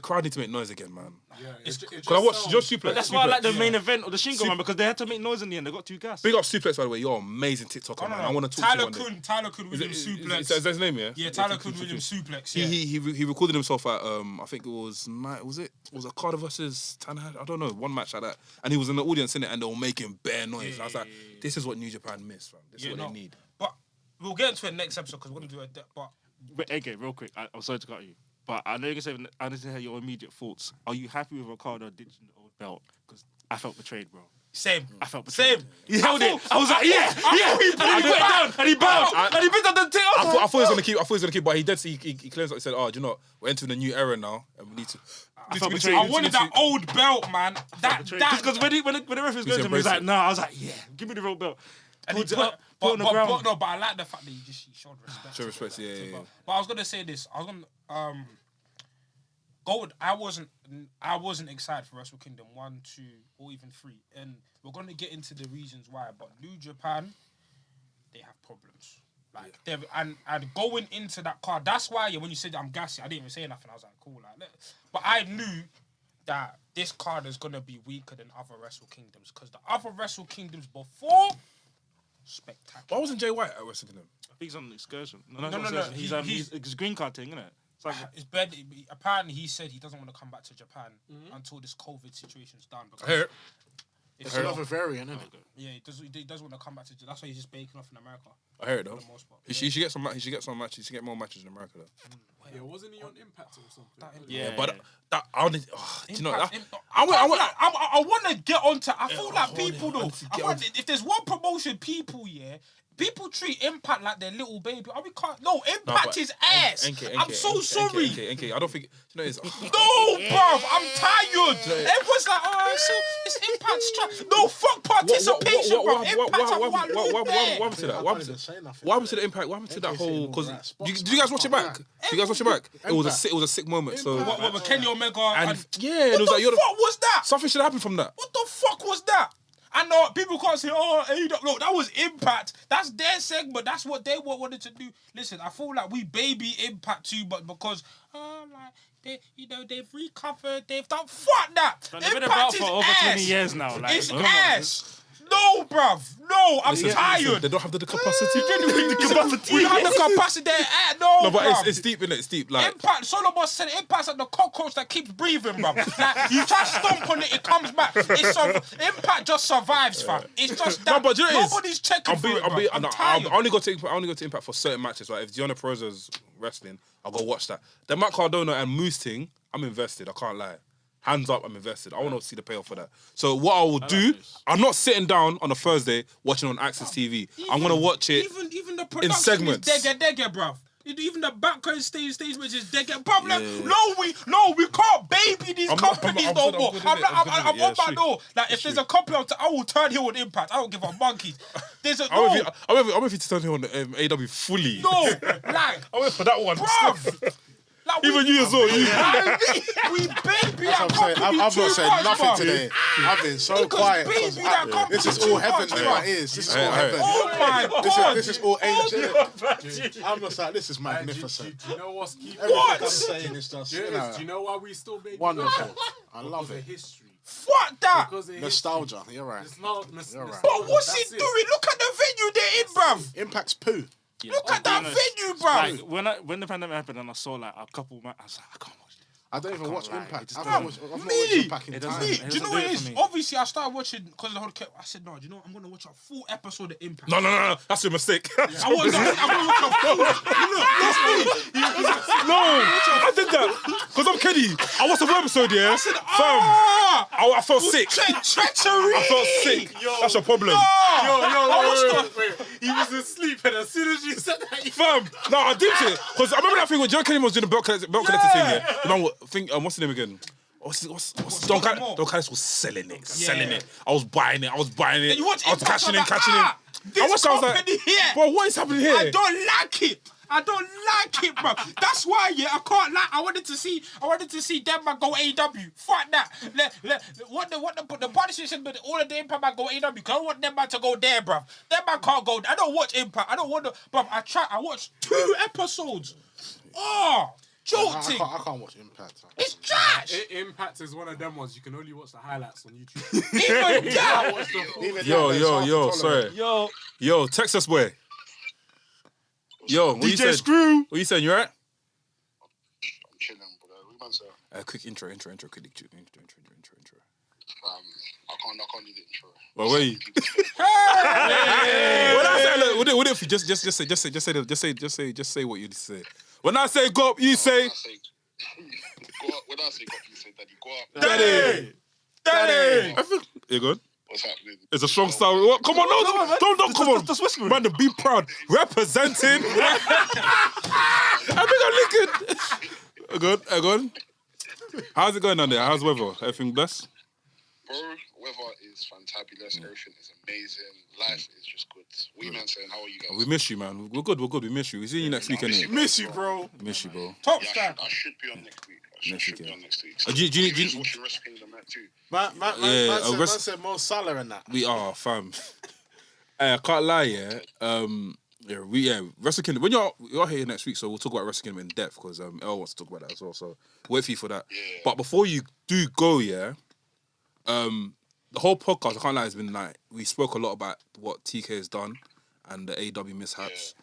crowd need to make noise again, man. Yeah, Because I watched your Suplex. But that's why I like the main event or the Shingo, man, because they had to make noise in the end. They got 2 gas. Big up Suplex, by the way. You're amazing TikToker, man. I want to talk to you one day. Tyler Kuhn Williams Suplex. Is that his name, yeah? Yeah, Tyler Kuhn Williams Suplex. Yeah. He recorded himself at I think it was Carter versus Tanahad? I don't know, one match like that, and he was in the audience in it, and they were making bare noise. I was like, this is what New Japan miss, fam. This is what they need. But we'll get into it next episode because we're gonna do a but. Wait, okay, real quick. I'm sorry to cut you, but I know you can say I need to hear your immediate thoughts. Are you happy with Ricardo ditching the old belt? Because I felt betrayed, bro. Same. I felt betrayed. Same. He held it. I was like, yeah. And he put it down. And he bowed. And he picked up the thing. I thought he was gonna keep. But he did. He claims like he said, "Oh, do you know what? We're entering a new era now, and we need to." I wanted that old belt, man. Just because when the referee was going to me, he was like, "No." I was like, "Yeah, give me the real belt." And Put he it up, put it on the ground. But I like the fact that he showed respect. Show respect, yeah. But I was gonna say this. I was gonna Gold. I wasn't excited for Wrestle Kingdom 1, 2, or even 3, and we're gonna get into the reasons why. But New Japan, they have problems. Like and going into that card, that's why when you said I'm gassy, I didn't even say nothing. I was like, cool, like. But I knew that this card is gonna be weaker than other Wrestle Kingdoms because the other Wrestle Kingdoms before, spectacular. Why wasn't Jay White at Wrestle Kingdom? I think he's on an excursion. No. He's green card thing, isn't it? It's like It's bad. Apparently, he said he doesn't want to come back to Japan until this COVID situation's done. I hear it. It's another variant, isn't it? Yeah, he does want to come back to Japan. That's why he's just baking off in America. I hear it though. For the most part. He should get some matches. He should get more matches in America though. Yeah, wasn't he on Impact or something? Yeah, but that I want. Do you know that? I want to get onto. I feel like people though. If there's one promotion, people treat Impact like their little baby. We can't. No, Impact is ass. I'm so sorry. NK, I don't think. You know, it's. No, bruv, I'm tired. Everyone's like, it's Impact's trash. No, fuck participation, bruv. Impact are what happened to that? What happened to the Impact? What happened to that whole? Because do you guys watch it back? It was a sick moment. So what with Kenny Omega and what it was like the fuck was that? Something should happen from that. What the fuck was that? I know people can't say, look, that was Impact. That's their segment. That's what they wanted to do. Listen, I feel like we baby Impact too, but because they've recovered, they've done fuck that. They've been about for over 20 years now. Like, it's ass. No, bruv. No, I'm tired. They don't have the capacity. We have the capacity. No, but bruv. it's deep, innit? It's deep. Like Impact, Solomon said Impact's like the cockroach that keeps breathing, bruv. Like, you try to stomp on it come back. Impact just survives, fam. It's just that. No, but you know nobody's checking for it, bruv. I'm tired. I only go to Impact for certain matches. Like if Deonna Purrazzo's wrestling, I'll go watch that. The Matt Cardona and Moose thing, I'm invested. I can't lie. Hands up, I'm invested. I want to see the payoff for that. So what I will do, I'm not sitting down on a Thursday watching on Access TV. I'm gonna watch it even the production in segments. Is degga, bruv. Even the background stage which is degga. Bruv, no, we can't baby these companies no more. I'm on my door. Like if there's a company, I will turn heel on Impact. I don't give a monkeys. There's a I'm with you to turn heel on AW fully. No, like I went for that one, bruv. Like even you as well. We baby that company I've not too said much, nothing bruv. today. I've been so quiet. Baby that company This is too all heaven much, to bruv. my ears. This is all heaven. Oh my god. This is all angel. I'm just like, this is magnificent. Do you know what's keeping Everything I'm saying is just, Do you know why we still baby? wonderful. I love Because it. of history. Fuck that. Because of history. Nostalgia. You're right. It's not You're nostalgia. right. But what's That's it doing? Look at the venue they're in, bruv. Impact's poo. Look at that venue, Like bruv. when the pandemic happened and I saw like a couple, I was like, I can't watch this. I don't even watch lie, Impact. it I've just not watched Impact in It time. doesn't- Me, it do you know doesn't what do it it is? for me. Obviously, I started watching because the whole. I said, no, do you know? I'm gonna watch a full episode of Impact. No, that's a mistake. I'm gonna watch a full. Look, I did that because I'm Kenny. I watched the episode, yeah. I said, I felt sick. Treachery. I felt sick. That's your problem. Wait. He was asleep, and as soon as you said that, Fam, no, I did it because I remember that thing when Joe Kenny was doing the belt collector thing. Yeah, the man, what's the name again? What's Don Callis was selling it. I was buying it. You watch I was Impact cashing on in. that I watched. I was like, company here. bro, what is happening here? I don't like it. I don't like it, bro. That's why, yeah, I can't lie. I wanted to see them man go AEW. Fuck that. What the partnership said, but all of the Impact man go AEW. Because I want them man to go there, bro. Them man can't go. I don't watch Impact. I don't want to, bro. I watched 2 episodes. Oh, jolting. I can't watch Impact. It's trash. Impact is one of them ones you can only watch the highlights on YouTube. Even that. Yo, sorry. Yo, Texas boy. Yo, what you said? Screw. What you saying? You alright? I'm chilling, bro. What man say? Quick intro. Quick intro. I can't do the intro. Well, where you? When I say, look, what if you just say what you say? When I say go up, you say. Go up. When I say go up, you say daddy. Go up. Daddy. I think you good. What's happening? It's a strong style. What? Come on, no, don't come on. Just whisper. Man, be proud. Representing. I think I'm looking. Good. How's it going on there? How's the weather? Everything blessed? Bro, weather is fantabulous. Everything is amazing. Life is just good. What you man saying? How are you guys? We miss you, man. We're good. We miss you. We see you next week, anyway. Miss you, bro. Miss you, bro. Top Yeah, star. I should be on next week. Next week. Be on next week. Do you watching Wrestle Kingdom too? Man said Mo Salah and that. we are, fam. Hey, I can't lie, Wrestle Kingdom. When you're here next week, so we'll talk about Wrestle Kingdom in depth because Elle wants to talk about that as well. So wait for you for that. Yeah. But before you do go, the whole podcast, I can't lie, has been like we spoke a lot about what TK has done and the AEW mishaps.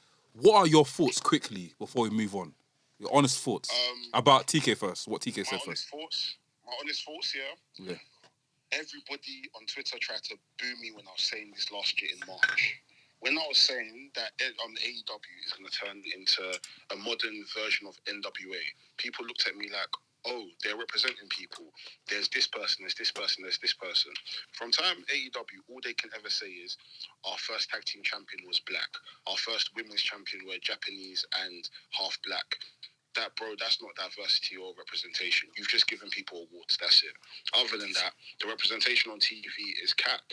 What are your thoughts quickly before we move on? Your honest thoughts about TK first. What TK said first. My honest thoughts, Yeah. Everybody on Twitter tried to boo me when I was saying this last year in March. When I was saying that AEW is going to turn into a modern version of NWA, people looked at me like, oh, they're representing people. There's this person, there's this person, there's this person. From time AEW, all they can ever say is, our first tag team champion was black. Our first women's champion were Japanese and half black. That's not diversity or representation. You've just given people awards, that's it. Other than that, the representation on TV is cack.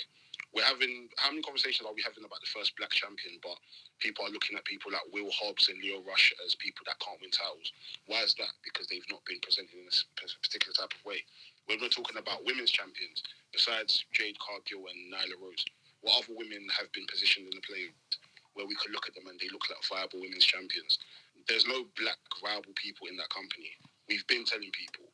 How many conversations are we having about the first black champion, but people are looking at people like Will Hobbs and Leo Rush as people that can't win titles? Why is that? Because they've not been presented in this particular type of way. When we're talking about women's champions, besides Jade Cargill and Nyla Rose, what other women have been positioned in the play where we could look at them and they look like viable women's champions? There's no black viable people in that company. We've been telling people,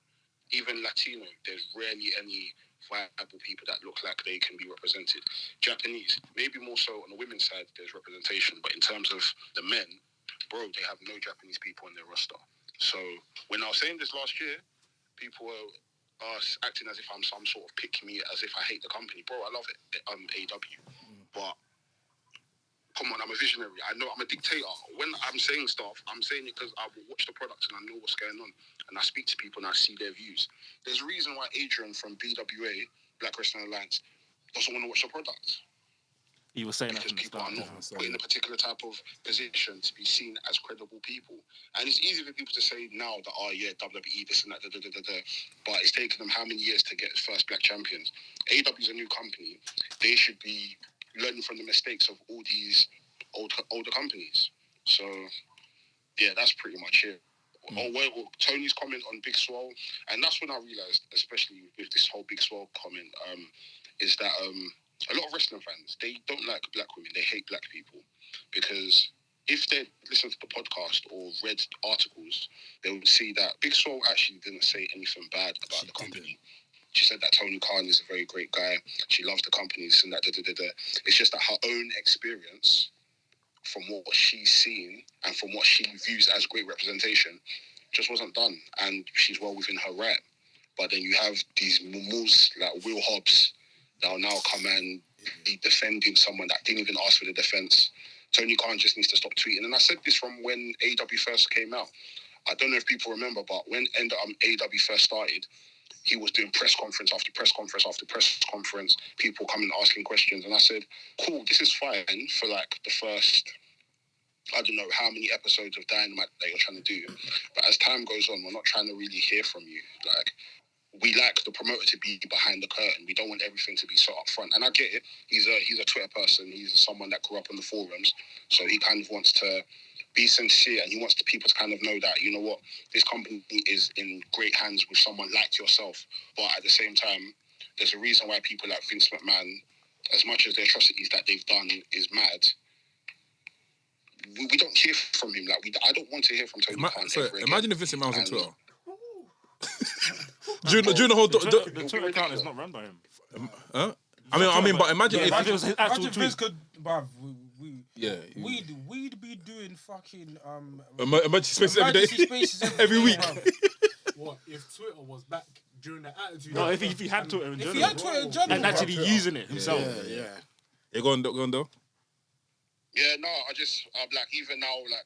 even Latino, there's rarely any viable people that look like they can be represented. Japanese, maybe more so on the women's side, there's representation, but in terms of the men, bro, they have no Japanese people in their roster. So when I was saying this last year, people were acting as if I'm some sort of pick me, as if I hate the company. Bro, I love it. AEW, but come on, I'm a visionary. I know I'm a dictator. When I'm saying stuff, I'm saying it because I will watch the product and I know what's going on. And I speak to people and I see their views. There's a reason why Adrian from BWA, Black Wrestling Alliance, doesn't want to watch the product. He was saying that Because from the people start. are not put in a particular type of position to be seen as credible people. And it's easy for people to say now that, oh yeah, WWE, this and that, but it's taken them how many years to get first black champions? AEW is a new company. They should be learning from the mistakes of all these older companies. So, yeah, that's pretty much it. Tony's comment on Big Swole, and that's when I realised, especially with this whole Big Swole comment, is that a lot of wrestling fans, they don't like black women, they hate black people, because if they listened to the podcast or read articles, they would see that Big Swole actually didn't say anything bad about the company. She said that Tony Khan is a very great guy. She loves the company, this and that. It's just that her own experience, from what she's seen and from what she views as great representation, just wasn't done. And she's well within her right. But then you have these mumus like Will Hobbs that will now come and be defending someone that didn't even ask for the defense. Tony Khan just needs to stop tweeting. And I said this from when AEW first came out. I don't know if people remember, but when AEW first started, he was doing press conference after press conference after press conference, people coming asking questions. And I said, cool, this is fine for like the first, I don't know how many episodes of Dynamite that you're trying to do. But as time goes on, we're not trying to really hear from you. Like, we like the promoter to be behind the curtain. We don't want everything to be so up front. And I get it. He's a Twitter person. He's someone that grew up on the forums. So he kind of wants to be sincere, and he wants the people to kind of know that, you know what, this company is in great hands with someone like yourself. But at the same time, there's a reason why people like Vince McMahon, as much as the atrocities that they've done is mad, we don't hear from him. Like, I don't want to hear from Tony Khan ever again. Imagine if Vince McMahon was on Twitter. during the whole... The Twitter account is not run by him. Huh? I mean, but imagine if it was his actual Imagine tweet. Vince could, bruv, we'd be doing fucking emergency spaces every day, emergency spaces every week. bruv. What if Twitter was back during the Attitude? No, if he had Twitter in If general. he had Twitter in general, and actually using it himself. Yeah. Yeah, go on, though. Yeah, no, like, even now, like,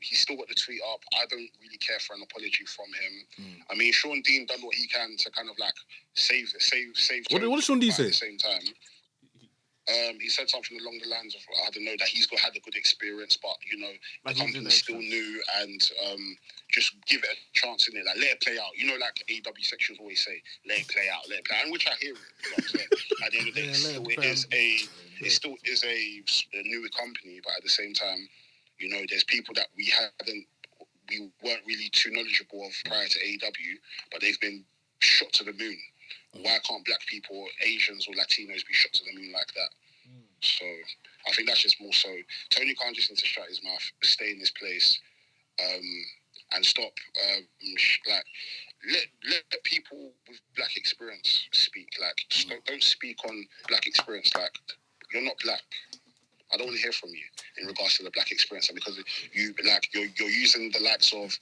he's still got the tweet up. I don't really care for an apology from him. I mean, Sean Dean done what he can to kind of, like, save. What did Sean Dean say? At the same time, he said something along the lines of, I don't know, that he's had a good experience, but, you know, the company's still new, and just give it a chance in it. Like, let it play out. You know, like AEW sections always say, let it play out, and which I hear it. You know what I'm saying? At the end of the day, it still is a newer company, but at the same time, you know, there's people that we weren't really too knowledgeable of prior to AEW, but they've been shot to the moon. Why can't black people, Asians or Latinos be shot to the moon like that? So I think that's just more so. Tony Khan just needs to shut his mouth, stay in his place, and stop. Let people with black experience speak. Like, just don't speak on black experience. Like, you're not black. I don't want to hear from you in regards to the black experience, and because you're using the likes of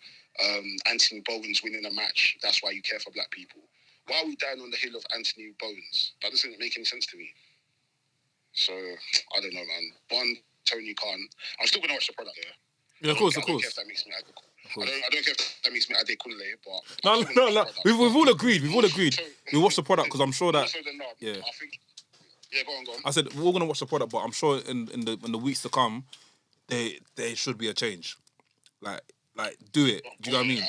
Anthony Bowens winning a match. That's why you care for black people. Why are we dying on the hill of Anthony Bowens? That doesn't make any sense to me. So, I don't know, man. Tony Khan. I'm still going to watch the product, Yeah, of course. I don't care if that makes me I don't care if that makes me Ade Kunle, but... No. We've all agreed. We watch the product because I'm sure that... I think... Yeah, go on. I said, we're all going to watch the product, but I'm sure in the weeks to come, there should be a change. Like, do it. Do you know what I mean?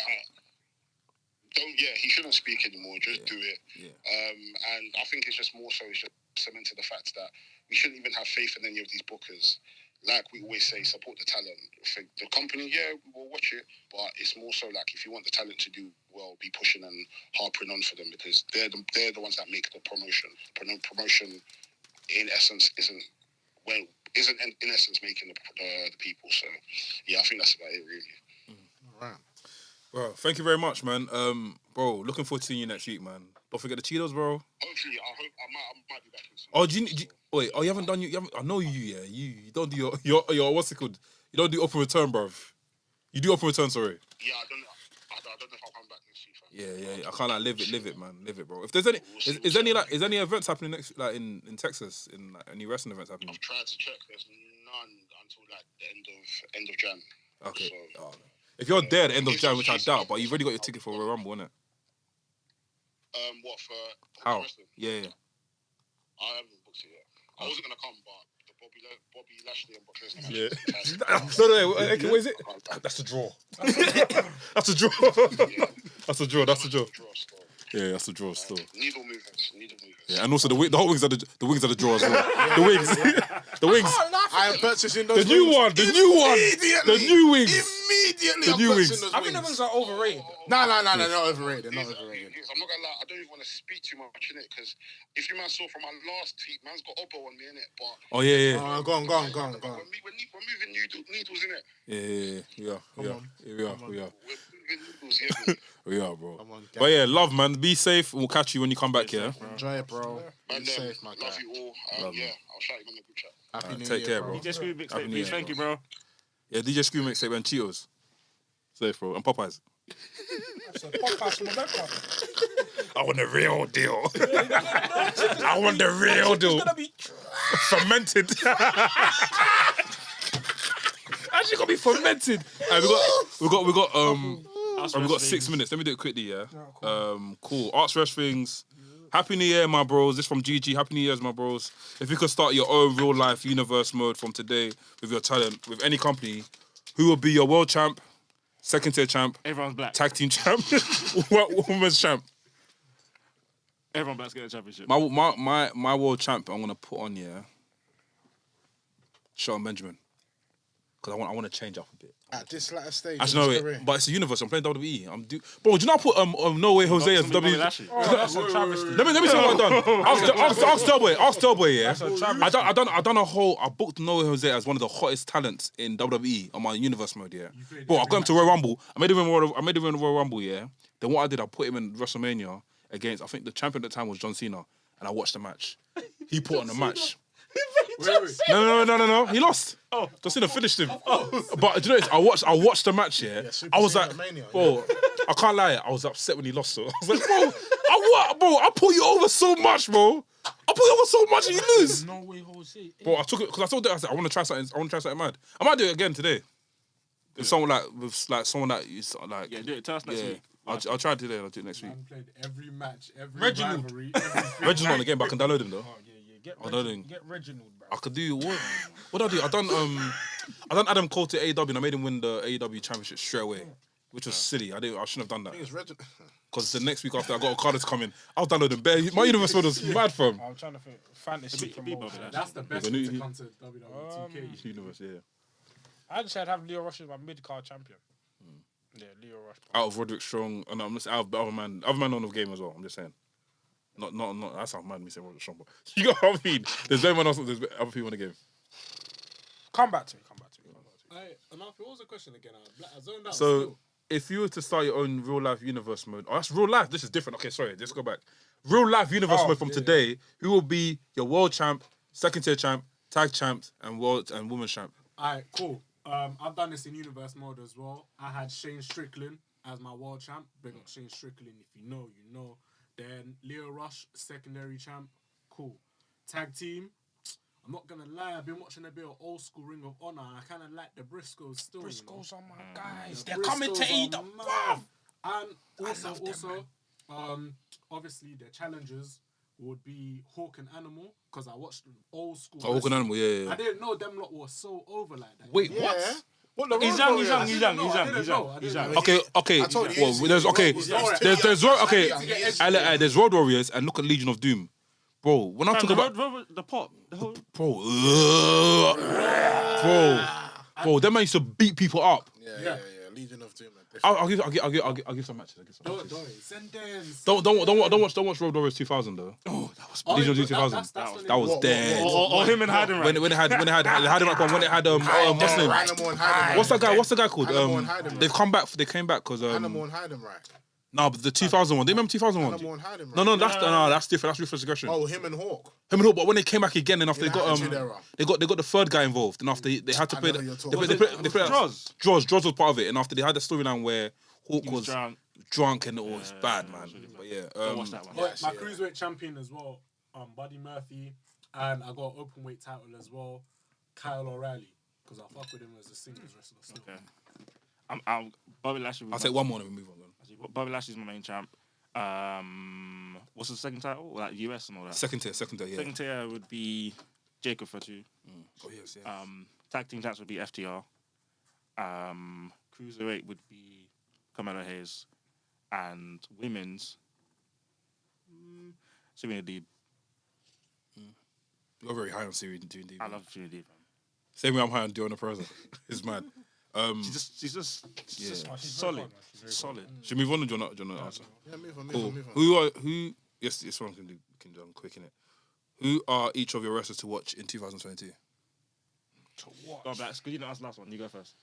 He shouldn't speak anymore. Just do it. Yeah. And I think it's just more so, it's just cemented the fact that we shouldn't even have faith in any of these bookers. Like we always say, support the talent. For the company, yeah, we will watch it, but it's more so like, if you want the talent to do well, be pushing and harping on for them, because they're the ones that make the promotion. Promotion, in essence, isn't in essence making the people. So yeah, I think that's about it, really. All right. Bro, thank you very much, man. Bro, looking forward to seeing you next week, man. Don't forget the Cheetos, bro. Hopefully, I might be back. Oh, wait, you haven't done I know you, yeah. You don't do your what's it called? You don't do open return, bruv. You do open return, sorry. Yeah, I don't know if I'll come back next week. Yeah. I can't live it, man. Live it, bro. If there's any, is any events happening next, like in Texas, in like, any wrestling events happening? I've tried to check. There's none until like the end of Jan. Okay. So, if you're there at the end of Jan, which I doubt, but you've already got your ticket for Royal Rumble, innit? What for? How? Wrestling? Yeah. I haven't booked it yet. I wasn't gonna come, but the Bobby Lashley and Brock Lesnar match. No, what is it? That's a draw. That's a draw. That's a draw. Yeah, that's a draw still. Needle movements. Yeah, and also the whole wings are the draw as well. The wings. I am purchasing those The new one. The new wings. Immediately, The new wings. those I think the wings are overrated. No, they're not overrated. I'm not gonna lie, I don't even want to speak too much in it, because if you man saw from my last tweet, man's got Obo on me in it, but Oh yeah. Go on. we're moving needles in it. Yeah. We are. We're moving needles, yeah. We are, bro. Come on, But yeah, love, man. Be safe. We'll catch you when you come back, yeah? Enjoy it, bro. Man, Be safe, my guy. love you all. Yeah, I'll shout you on the group chat. Happy New Take Year, care, bro. DJ Screw Happy mixtape, New please. Year, Thank you, bro. Yeah, DJ Screw mixtape and Cheetos. Safe, bro. And Popeyes. That's a podcast from America. I want the real deal. I want the real deal. It's gonna be Fermented. Actually, gonna be fermented. We got 6 minutes. Let me do it quickly, yeah. Cool. Arts Wrestlings. Happy New Year, my bros. This from GG. Happy New Year's, my bros. If you could start your own real life universe mode from today with your talent, with any company, who will be your world champ, second tier champ, Everyone's black. tag team champ, women's champ? Everyone black's getting a championship. My world champ, I'm gonna put on Shelton Benjamin, because I want to change up a bit. At this latter stage, Actually, no, wait, but it's a universe. I'm playing WWE. Bro, do you not put No Way Jose as Bobby W? Lashley. That's a travesty. Let me say what I've done. Ask Delboy, yeah. I done a whole. I booked No Way Jose as one of the hottest talents in WWE on my universe mode, yeah. Bro, I got him to Royal Rumble. I made him in Royal Rumble, yeah. Then what I did, I put him in WrestleMania against, I think the champion at the time was John Cena, and I watched the match. He put on the match. No. He lost. John Cena finished him. But do you know what? I watched the match. Yeah, I was like, bro, I can't lie. I was upset when he lost. So I was like, bro, I put you over so much, bro. I put you over so much and you lose. No Way Jose. Bro, I took it because I told them, I said, I want to try something mad. I might do it again today. With someone someone that is like. Yeah, do it. Tell us next week. I'll try it today. I'll do it next week. I played every match, every Reginald. rivalry. Reginald's not on the game, but I can download him though. Get I don't think- Reginald, bro. I could do what did I do? I done Adam Cole to AEW and I made him win the AEW championship straight away, which was silly. I shouldn't have done that It's Reginald. because the next week after I got Okada to come in, I was downloading bare. My universe mode was mad from I'm trying to think. Fantasy Be from Bobby Bobby Lashley. That's the best Yeah, way but to come to WWE 2K. universe. Yeah, I just said have Leo Rush as my mid-card champion. Yeah, Leo Rush. out of Roderick Strong, and I'm just out of the other man on the game as well. I'm just saying. Not. That's how mad me saying Roderick Strong, but you know what I mean. There's no one else. There's other people in the game. Come back to me. And what was the question again? I zoned out. So, still. if you were to start your own real life universe mode, that's real life. This is different. Okay, sorry. Let's go back. Real life universe mode from today. Who will be your world champ, second tier champ, tag champs, and world and women's champ? Alright, cool. I've done this in universe mode as well. I had Shane Strickland as my world champ. Big up Shane Strickland. If you know, you know. Then Leo Rush, secondary champ. Cool. Tag team. I'm not gonna lie, I've been watching a bit of old school Ring of Honor. And I kind of like the Briscoes still. Briscoes are my guys. The They're coming to Briscoes AEW. are mad. And love them, obviously the challengers would be Hawk and Animal because I watched old school. Oh, Hawk and Animal, yeah. I didn't know them lot was so over like that. Wait, Yeah. what? What the He's Road young. Warriors? He's young. Okay. I told you, Well, there's there's Road Warriors and look at Legion of Doom, bro. When I'm talking about the pop, the whole. bro, them man used to beat people up. Yeah. Legion of Doom. I'll give some matches. Don't watch Road Warriors 2000 though. Oh, Legion of Doom 2000. That was dead. Or him and Hayden. When it had what's that guy called? Animal and Hayden, They've come back. They came back because Animal and Hayden, right? no, but the 2000 one. They remember 2001? Animal and Hayden, right? No, that's different. That's Ruthless Aggression. Oh, him and Hawk. Him and Hope, but when they came back again, and after In they the got Attitude Era. they got the third guy involved, and after they had to I play know the, who you're they talking put Droz. Droz was part of it, and after they had the storyline where Hawk He was was drunk and it was bad, man. But yeah, Don't watch that one. My cruiserweight champion as well, Buddy Murphy, and I got an open weight title as well, Kyle O'Reilly, because I fuck with him as a singles wrestler. Still. Okay. I'm Bobby Lashley. I'll take one more and we move on. Then. Bobby Lashley's my main champ. What's the second title? Like US and all that. Second tier, yeah. Second tier would be Jacob Fatu. Oh yes, yeah. Tag team champs would be FTR. Cruiserweight would be Carmelo Hayes, and women's Serena Deeb. You're very high on Serena Deeb. I love Serena Deeb. Same way I'm high on Diona Pereza. It's mad. She's just She's solid. very Solid. Should we move on or do you not answer? Yeah, move on. Cool. Who? Yes, this one can do quick in it. Who are each of your wrestlers to watch in 2022? Go back. Could you not ask the last one? You go first.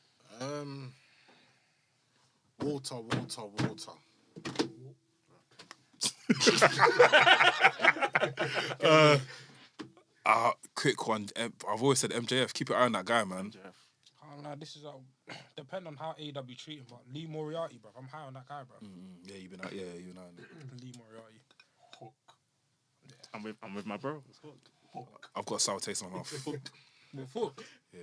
Walter. Quick one. I've always said MJF. Keep your eye on that guy, man. This is depend on how AEW treat him, but Lee Moriarty, bro. I'm high on that guy, bro. Yeah, you've been out. Yeah, you've been out. Lee Moriarty. Hook. I'm with my bro. I've got a sour taste in my mouth. With Hook. Yeah.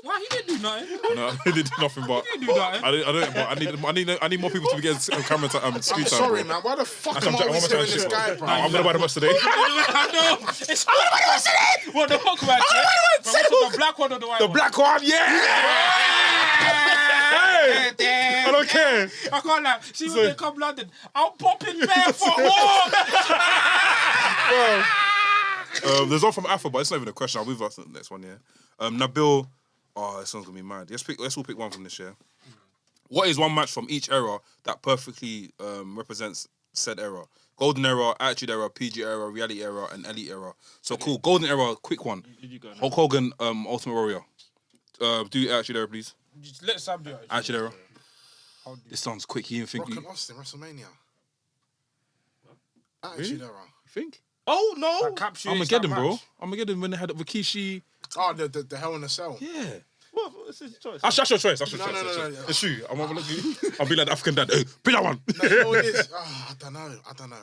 Why he didn't do nothing? No, I didn't do nothing, but He didn't do nothing. I need more people to be getting camera time. I'm Screen time, sorry, bro. man. Why the fuck I'm am I always trying hearing to this guy, bro? I'm gonna buy the match today. I know. It's I'm gonna buy the match today. What the Hook match? The black one or the white one? The black one, yeah. Hey, I don't don't care. I can't lie. See when they come London, I'm popping bare for more. There's one from Alpha, but it's not even a question. I'll move on to the next one, yeah. Nabil, this one's gonna be mad. Let's all pick one from this, yeah. What is one match from each era that perfectly represents said era? Golden era, Attitude era, PG era, Reality era, and Elite era. So cool. Golden era, quick one. Hulk Hogan, Ultimate Warrior. Do Attitude era, please. Just let Sam do it. Attitude era. This sounds quick. You didn't think Rock and Austin, WrestleMania. Really? Attitude era. You think? Oh no! Armageddon, bro. Armageddon when they had Rikishi. Oh, the Hell in a Cell. Yeah. What's his choice? That's your choice. No. It's true. I'll be like the African dad. Hey, pick that one. No, you know what it is? Oh, I don't know.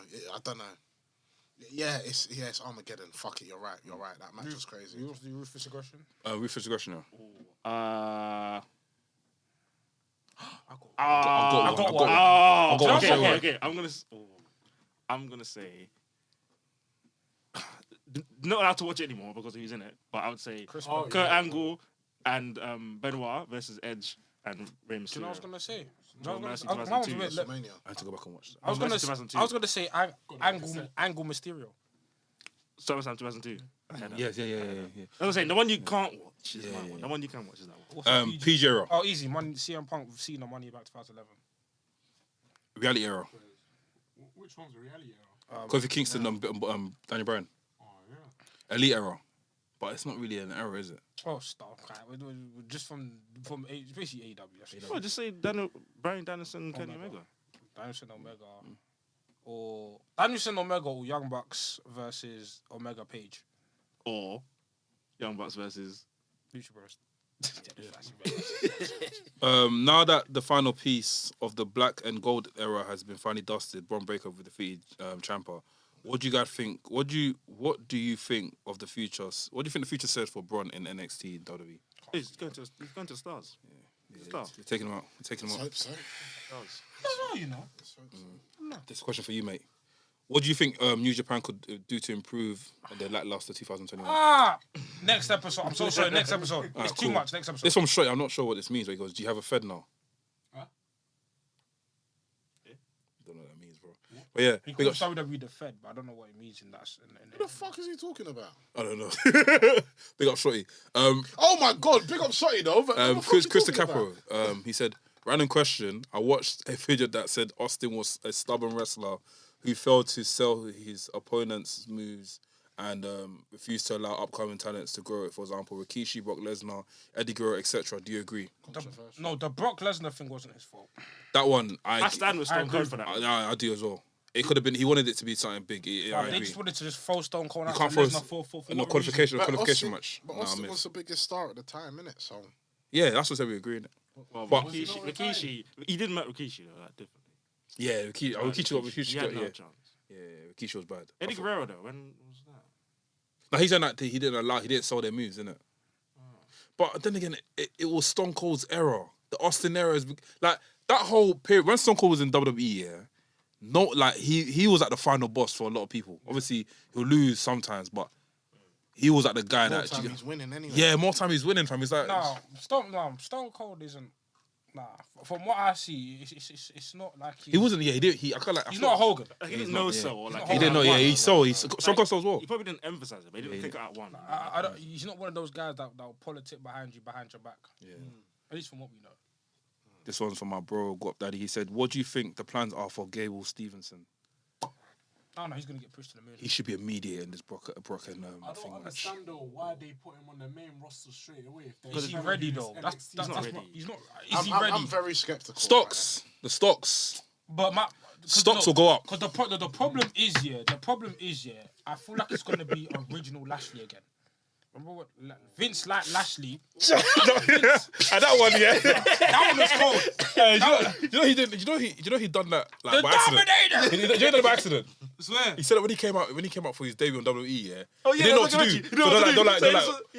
Yeah, it's Armageddon. Fuck it, you're right. That match was crazy. You want to do Ruthless Aggression? Ruthless Aggression. I got one. Okay. I'm gonna say. Not allowed to watch it anymore because he's in it. But I would say Kurt Angle and Benoit versus Edge and Rey Mysterio. You know what I was gonna say? WrestleMania. I had to go back and watch that. I was gonna say Angle Mysterio. SummerSlam 2002. Yeah. I was saying the one you can't watch is my one. The one you can watch is that one. PG era. Oh, easy. CM Punk Cena Money Back 2011. Reality era. Which one's the reality era? Kofi Kingston, Daniel Bryan. Oh, yeah. Elite era. But it's not really an era, is it? Oh, stop. We're just from basically AEW. Well, just say Bryan Danielson, Kenny Omega. Danielson Omega. Or Danielson Omega or Young Bucks versus Omega Page. Or Young Bucks versus Lucha Bros. Now that the final piece of the black and gold era has been finally dusted, Braun Breaker with defeated Ciampa. What do you guys think? What do you think of the future? What do you think the future says for Braun in NXT and WWE? He's going to stars. You're taking him out. Hope so. No, you know. This is a question for you, mate. What do you think New Japan could do to improve the lackluster 2021? Next episode. I'm so sorry. Next episode. It's too much. Next episode. This one's straight. I'm not sure what this means. But he goes, "Do you have a Fed now?" Huh? Yeah. Don't know what that means, bro. But yeah, he calls WWE the Fed, but I don't know what it means in that. What the fuck is he talking about? I don't know. Big up Shorty. Oh my god, big up Shotty though. Chris DeCapro. He said, random question. I watched a video that said Austin was a stubborn wrestler who failed to sell his opponent's moves and refused to allow upcoming talents to grow. For example, Rikishi, Brock Lesnar, Eddie Guerrero, etc. Do you agree? The Brock Lesnar thing wasn't his fault. That one, I stand with Stone Cold for that. I do as well. It could have been. He wanted it to be something big. I agree. They just wanted to just throw Stone Cold out. You can't throw no qualification match. But Austin was the biggest star at the time, innit? So yeah, that's what we agree. Well, but Rikishi, he didn't make Rikishi though, like differently. Yeah, Rikishi had no chance. Yeah, Rikishi was bad. Eddie Guerrero though, when was that? No, he's saying that he didn't sell their moves, innit? But then again, it was Stone Cold's era. The Austin era is like that whole period when Stone Cold was in WWE. Yeah, no, like he was like the final boss for a lot of people. Obviously, he'll lose sometimes, but he was like the guy more time he's winning anyway. Yeah, more time he's winning. Fam, he's like Stone Cold isn't. Nah, from what I see, it's not like he wasn't. Yeah, he did. I can't like. He's not Hogan. He didn't know so. Or like he didn't know. Yeah, he saw. Stone Cold saw as well. He probably didn't emphasize it, but he didn't think it out one. He's not one of those guys that will politic behind your back. Yeah. At least from what we know. This one's from my bro, Guap Daddy. He said, "What do you think the plans are for Gable Stevenson?" I don't know. He's gonna get pushed to the moon. He should be a mediator in this Brock and I don't understand though why they put him on the main roster straight away. Because he's ready though. He's not ready. Is he ready? I'm very skeptical. The stocks. But stocks will go up. Because the problem is I feel like it's gonna be original Lashley again. Remember what Vince Lashley? That one, yeah. That one was cold. You know he done that like by accident. You know he done it by accident. Swear. He said that when he came out for his debut on WWE, yeah. Oh yeah, he didn't know what to do.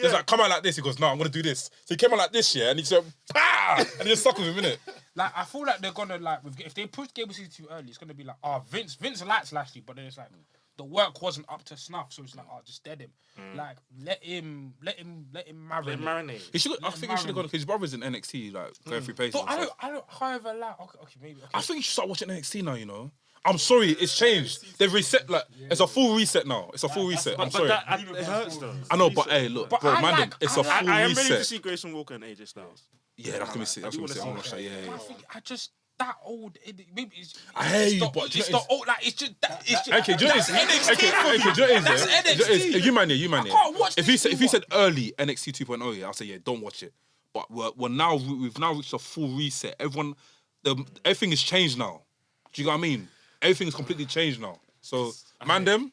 They're like, come out like this. He goes, no, I'm gonna do this. So he came out like this, yeah, and he said, "Pah!" and he just stuck with him, innit? Like I feel like they're gonna if they push Gable City too early, it's gonna be like, Vince likes Lashley, but then it's like, the work wasn't up to snuff, so it's like, oh, just dead him. Like, let him marinate. He should. I think he should have gone because his brother's in NXT, like going through paces. But I don't. However, like, okay, maybe. Okay. I think you should start watching NXT now. You know. I'm sorry, it's changed. They've reset. Like it's a full reset now. It's a full reset. I'm sorry. It hurts though. I know, but hey, look, bro, man, it's a full reset. I am ready to see Grayson Walker and AJ Styles. Yeah, that's gonna be sick. That's gonna be sick. I'm gonna watch that. Yeah. I think I just that old. Maybe it's. I hear you, but it's the old. Like it's just. Okay, do you know what it is? You man, I can't watch. If you said early NXT 2.0, yeah, I'll say yeah, don't watch it. But we've now reached a full reset. Everything has changed now. Do you know what I mean? Everything is completely changed now. So, Mandem,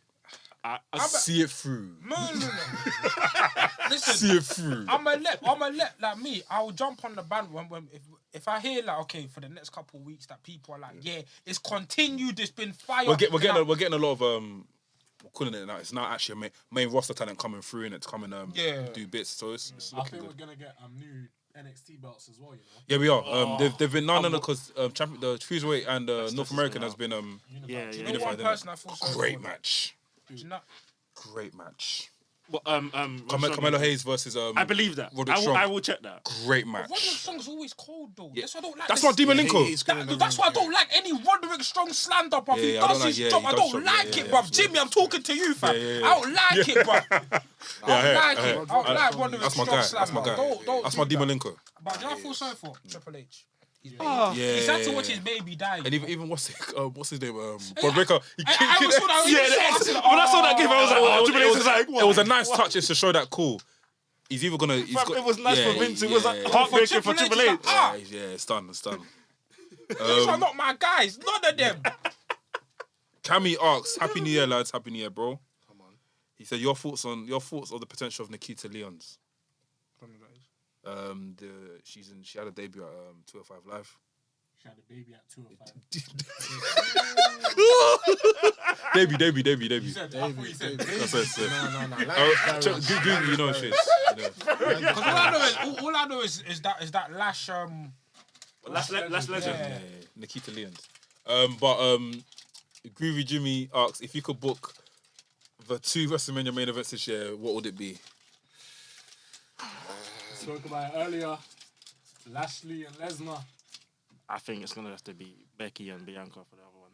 I see it through. No. Listen, see it through. I'ma let like me. I'll jump on the band when if I hear like okay for the next couple of weeks that people are like yeah it's continued. It's been fire. We're getting a lot of we're calling it now. It's not actually a main roster talent coming through and it's coming do bits. So it's I think good. we're gonna get new NXT belts as well, you know. Yeah, we are. They've been because the Cruiserweight and North American has been unified. Great match. Great match. Carmelo Hayes versus I believe that. I will check that. Great match. Roderick Strong's always cold though. Yeah. That's why I don't like. That's why Demolinko. That's why I don't like any Roderick Strong slander, bruv. He does his job. I don't like it, bruv. Jimmy, I'm talking to you, fam. I don't like it, bruv. I don't like Roderick Strong slander. That's my guy. That's my Demolinko. But do you know what I feel sorry for? Triple H. He's had to watch his baby die. And even what's his name? Broadbreaker. When I saw that game, I was like, Triple H was like, what? It was a nice touch to show that cool. He's either gonna. It was nice for Vince. It was like heartbreaking for Triple H. Yeah, it's done. These are not my guys. None of them. Cammy asks, "Happy New Year, lads. Happy New Year, bro." Come on. He said, "Your thoughts on the potential of Nikita Lyons." She had a debut at 205 Live. She had a baby at 205. Debut. You said baby. That's it. No. You know shit. All I know is that Lash Legend. Yeah. Nikita Lyons. Groovy Jimmy asks if you could book the 2 WrestleMania main events this year, what would it be? Spoke about it earlier. Lashley and Lesnar. I think it's gonna have to be Becky and Bianca for the other one.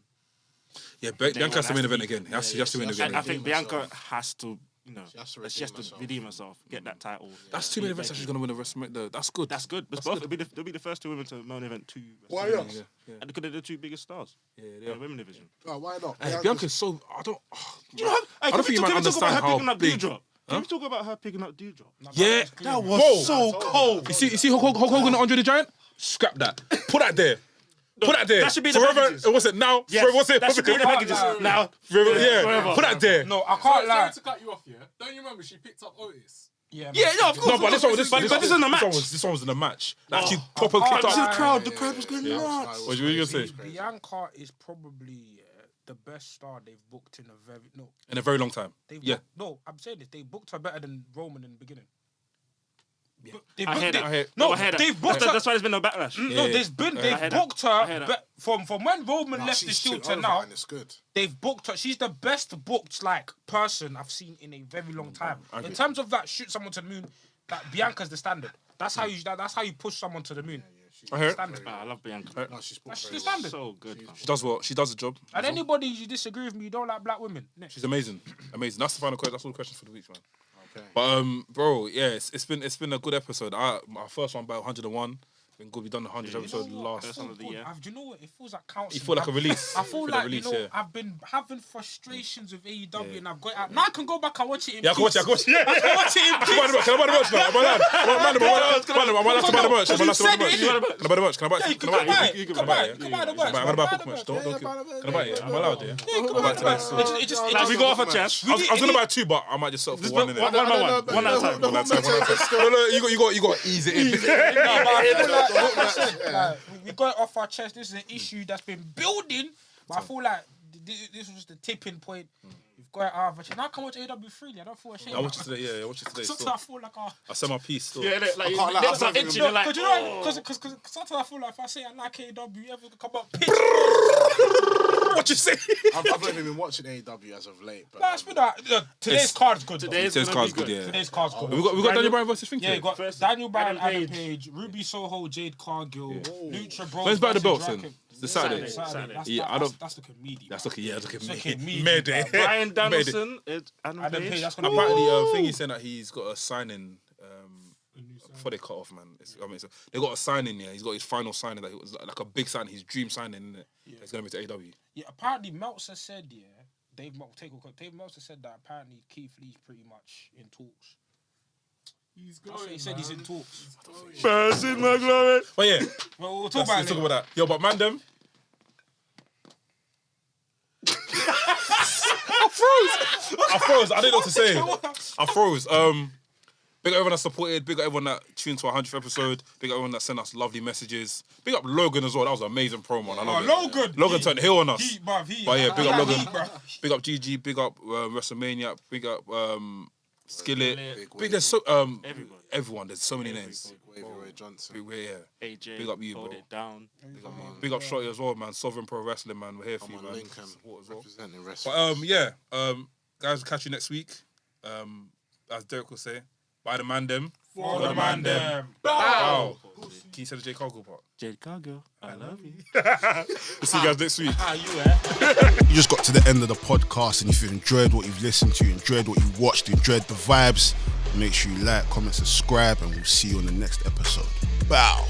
Yeah, Bianca has to win event again. She has to win again. I think Bianca has to, she has to redeem herself, get that title. That's 2 main events that she's gonna win the WrestleMania. That's good. That's good. They'll be the first 2 women to main event 2. Why not? Yeah. And because they're the 2 biggest stars. Yeah, they are. Women division. Oh, why not? Hey, Bianca's so I don't think you might understand how big. Can we talk about her picking up Dewdrop? Yeah, that was so cold. You see Hulk Hogan and Andre the Giant? Scrap that. Put that there. Put that there. That should be the forever. packages. What's it now? Yes, forever, what's it? That should be the packages now. Forever, yeah. Put that there. No, I can't lie. Sorry to cut you off, yeah? Don't you remember she picked up Otis? Yeah, no, of course. No, but this is in the match. This one was in the match. Like she proper kicked up. The crowd was going nuts. What were you gonna say? Bianca is probably the best star they've booked in a very long time. I'm saying this. They booked her better than Roman in the beginning. Yeah. I hear that. They've booked her. That's why there's been no backlash. They've booked her from when Roman left the Shield to now. It's good. They've booked her. She's the best booked person I've seen in a very long time. In terms of that, shoot someone to the moon. That Bianca's the standard. That's how you push someone to the moon. I hear it. I love Bianca. No, she's the standard. So good. She does well. She does the job. And anybody you disagree with me, you don't like black women. She's amazing. That's the final question. That's all the questions for the week, man. Okay. But bro, yeah, it's been a good episode. Our first one by 101. Been good. We've done the 100th episode last. Do you know what? It feels like counseling. You feel like a release. I feel like I've been having frustrations with AEW and I've got out. Now I can go back and watch it in peace. I can watch it. Yeah. I can watch it in peace. Can I buy the merch now? Am I allowed to buy the merch? Can I buy the merch? Can I buy it? Can I buy it? Can I buy it? Can I buy the merch? I'm gonna buy book merch. Don't keep. Can I buy it? I'm allowed, yeah. We go off a chance. I was gonna buy 2, but I might just settle for 1 in it. One at a time. No, you got to ease it in. We got it off our chest. This is an issue that's been building, but I feel like this was the tipping point. We've got it out of our chest. Now I can watch AW freely. I don't feel ashamed. I watch it today. Yeah, I watch it today. Sometimes I feel like I said my piece. Still. Yeah, like lips are itching. Like, because sometimes I feel like if I say I like AW, everyone can come up pitch. what you say. I've not even been watching AEW as of late. But, Nah, it's been today's card's good. Today's card's gonna be good, yeah. Today's card's good. We got Daniel Bryan versus Finky. Yeah, you got First, Daniel Bryan, Adam Adam Page. Page, Ruby Soho, Jade Cargill, Lucha Bros. When's back the versus belts then? Draken. It's the Saturday. Saturday. That's looking meaty. That's looking, yeah, that's It's looking looking meaty. Mayday. bruv. Brian Danielson, Adam Adam Page, Page. that's gonna Apparently, Thingy saying that he's got a signing before they cut off, man. So they got a signing, yeah. He's got his final signing, that it was like a big signing, his dream signing, isn't it? Yeah. It's gonna be to AEW. Yeah, apparently Meltzer said, Dave Meltzer said that apparently Keith Lee's pretty much in talks. He's That's what he said, he's in talks. First in my glory. But yeah, Well, we'll let's talk about that. Yo, but Mandem. I froze. I didn't know what to say. I froze. Big up everyone that supported. Big up everyone that tuned to our 100th episode. Big up everyone that sent us lovely messages. Big up Logan as well. That was an amazing promo. I love it. Logan turned heel on us. But yeah, big up Logan. Big up GG. Big up WrestleMania. Big up Skillet. Big there's so everyone. There's so many names. Wavy Johnson. AJ. Big up you, Hold bro. it down. Big up Shorty as well, man. Sovereign Pro Wrestling, man. We're here for you, man. Lincoln. Support as well. Representing wrestling. But guys, we'll catch you next week. As Derek will say, bye the Mandem. For the Mandem. Wow. Can you say the J. Cargill part? Jade Cargill, I love you. We'll see you guys next week. You just got to the end of the podcast, and if you've enjoyed what you've listened to, enjoyed what you watched, enjoyed the vibes, make sure you like, comment, subscribe, and we'll see you on the next episode. Bow.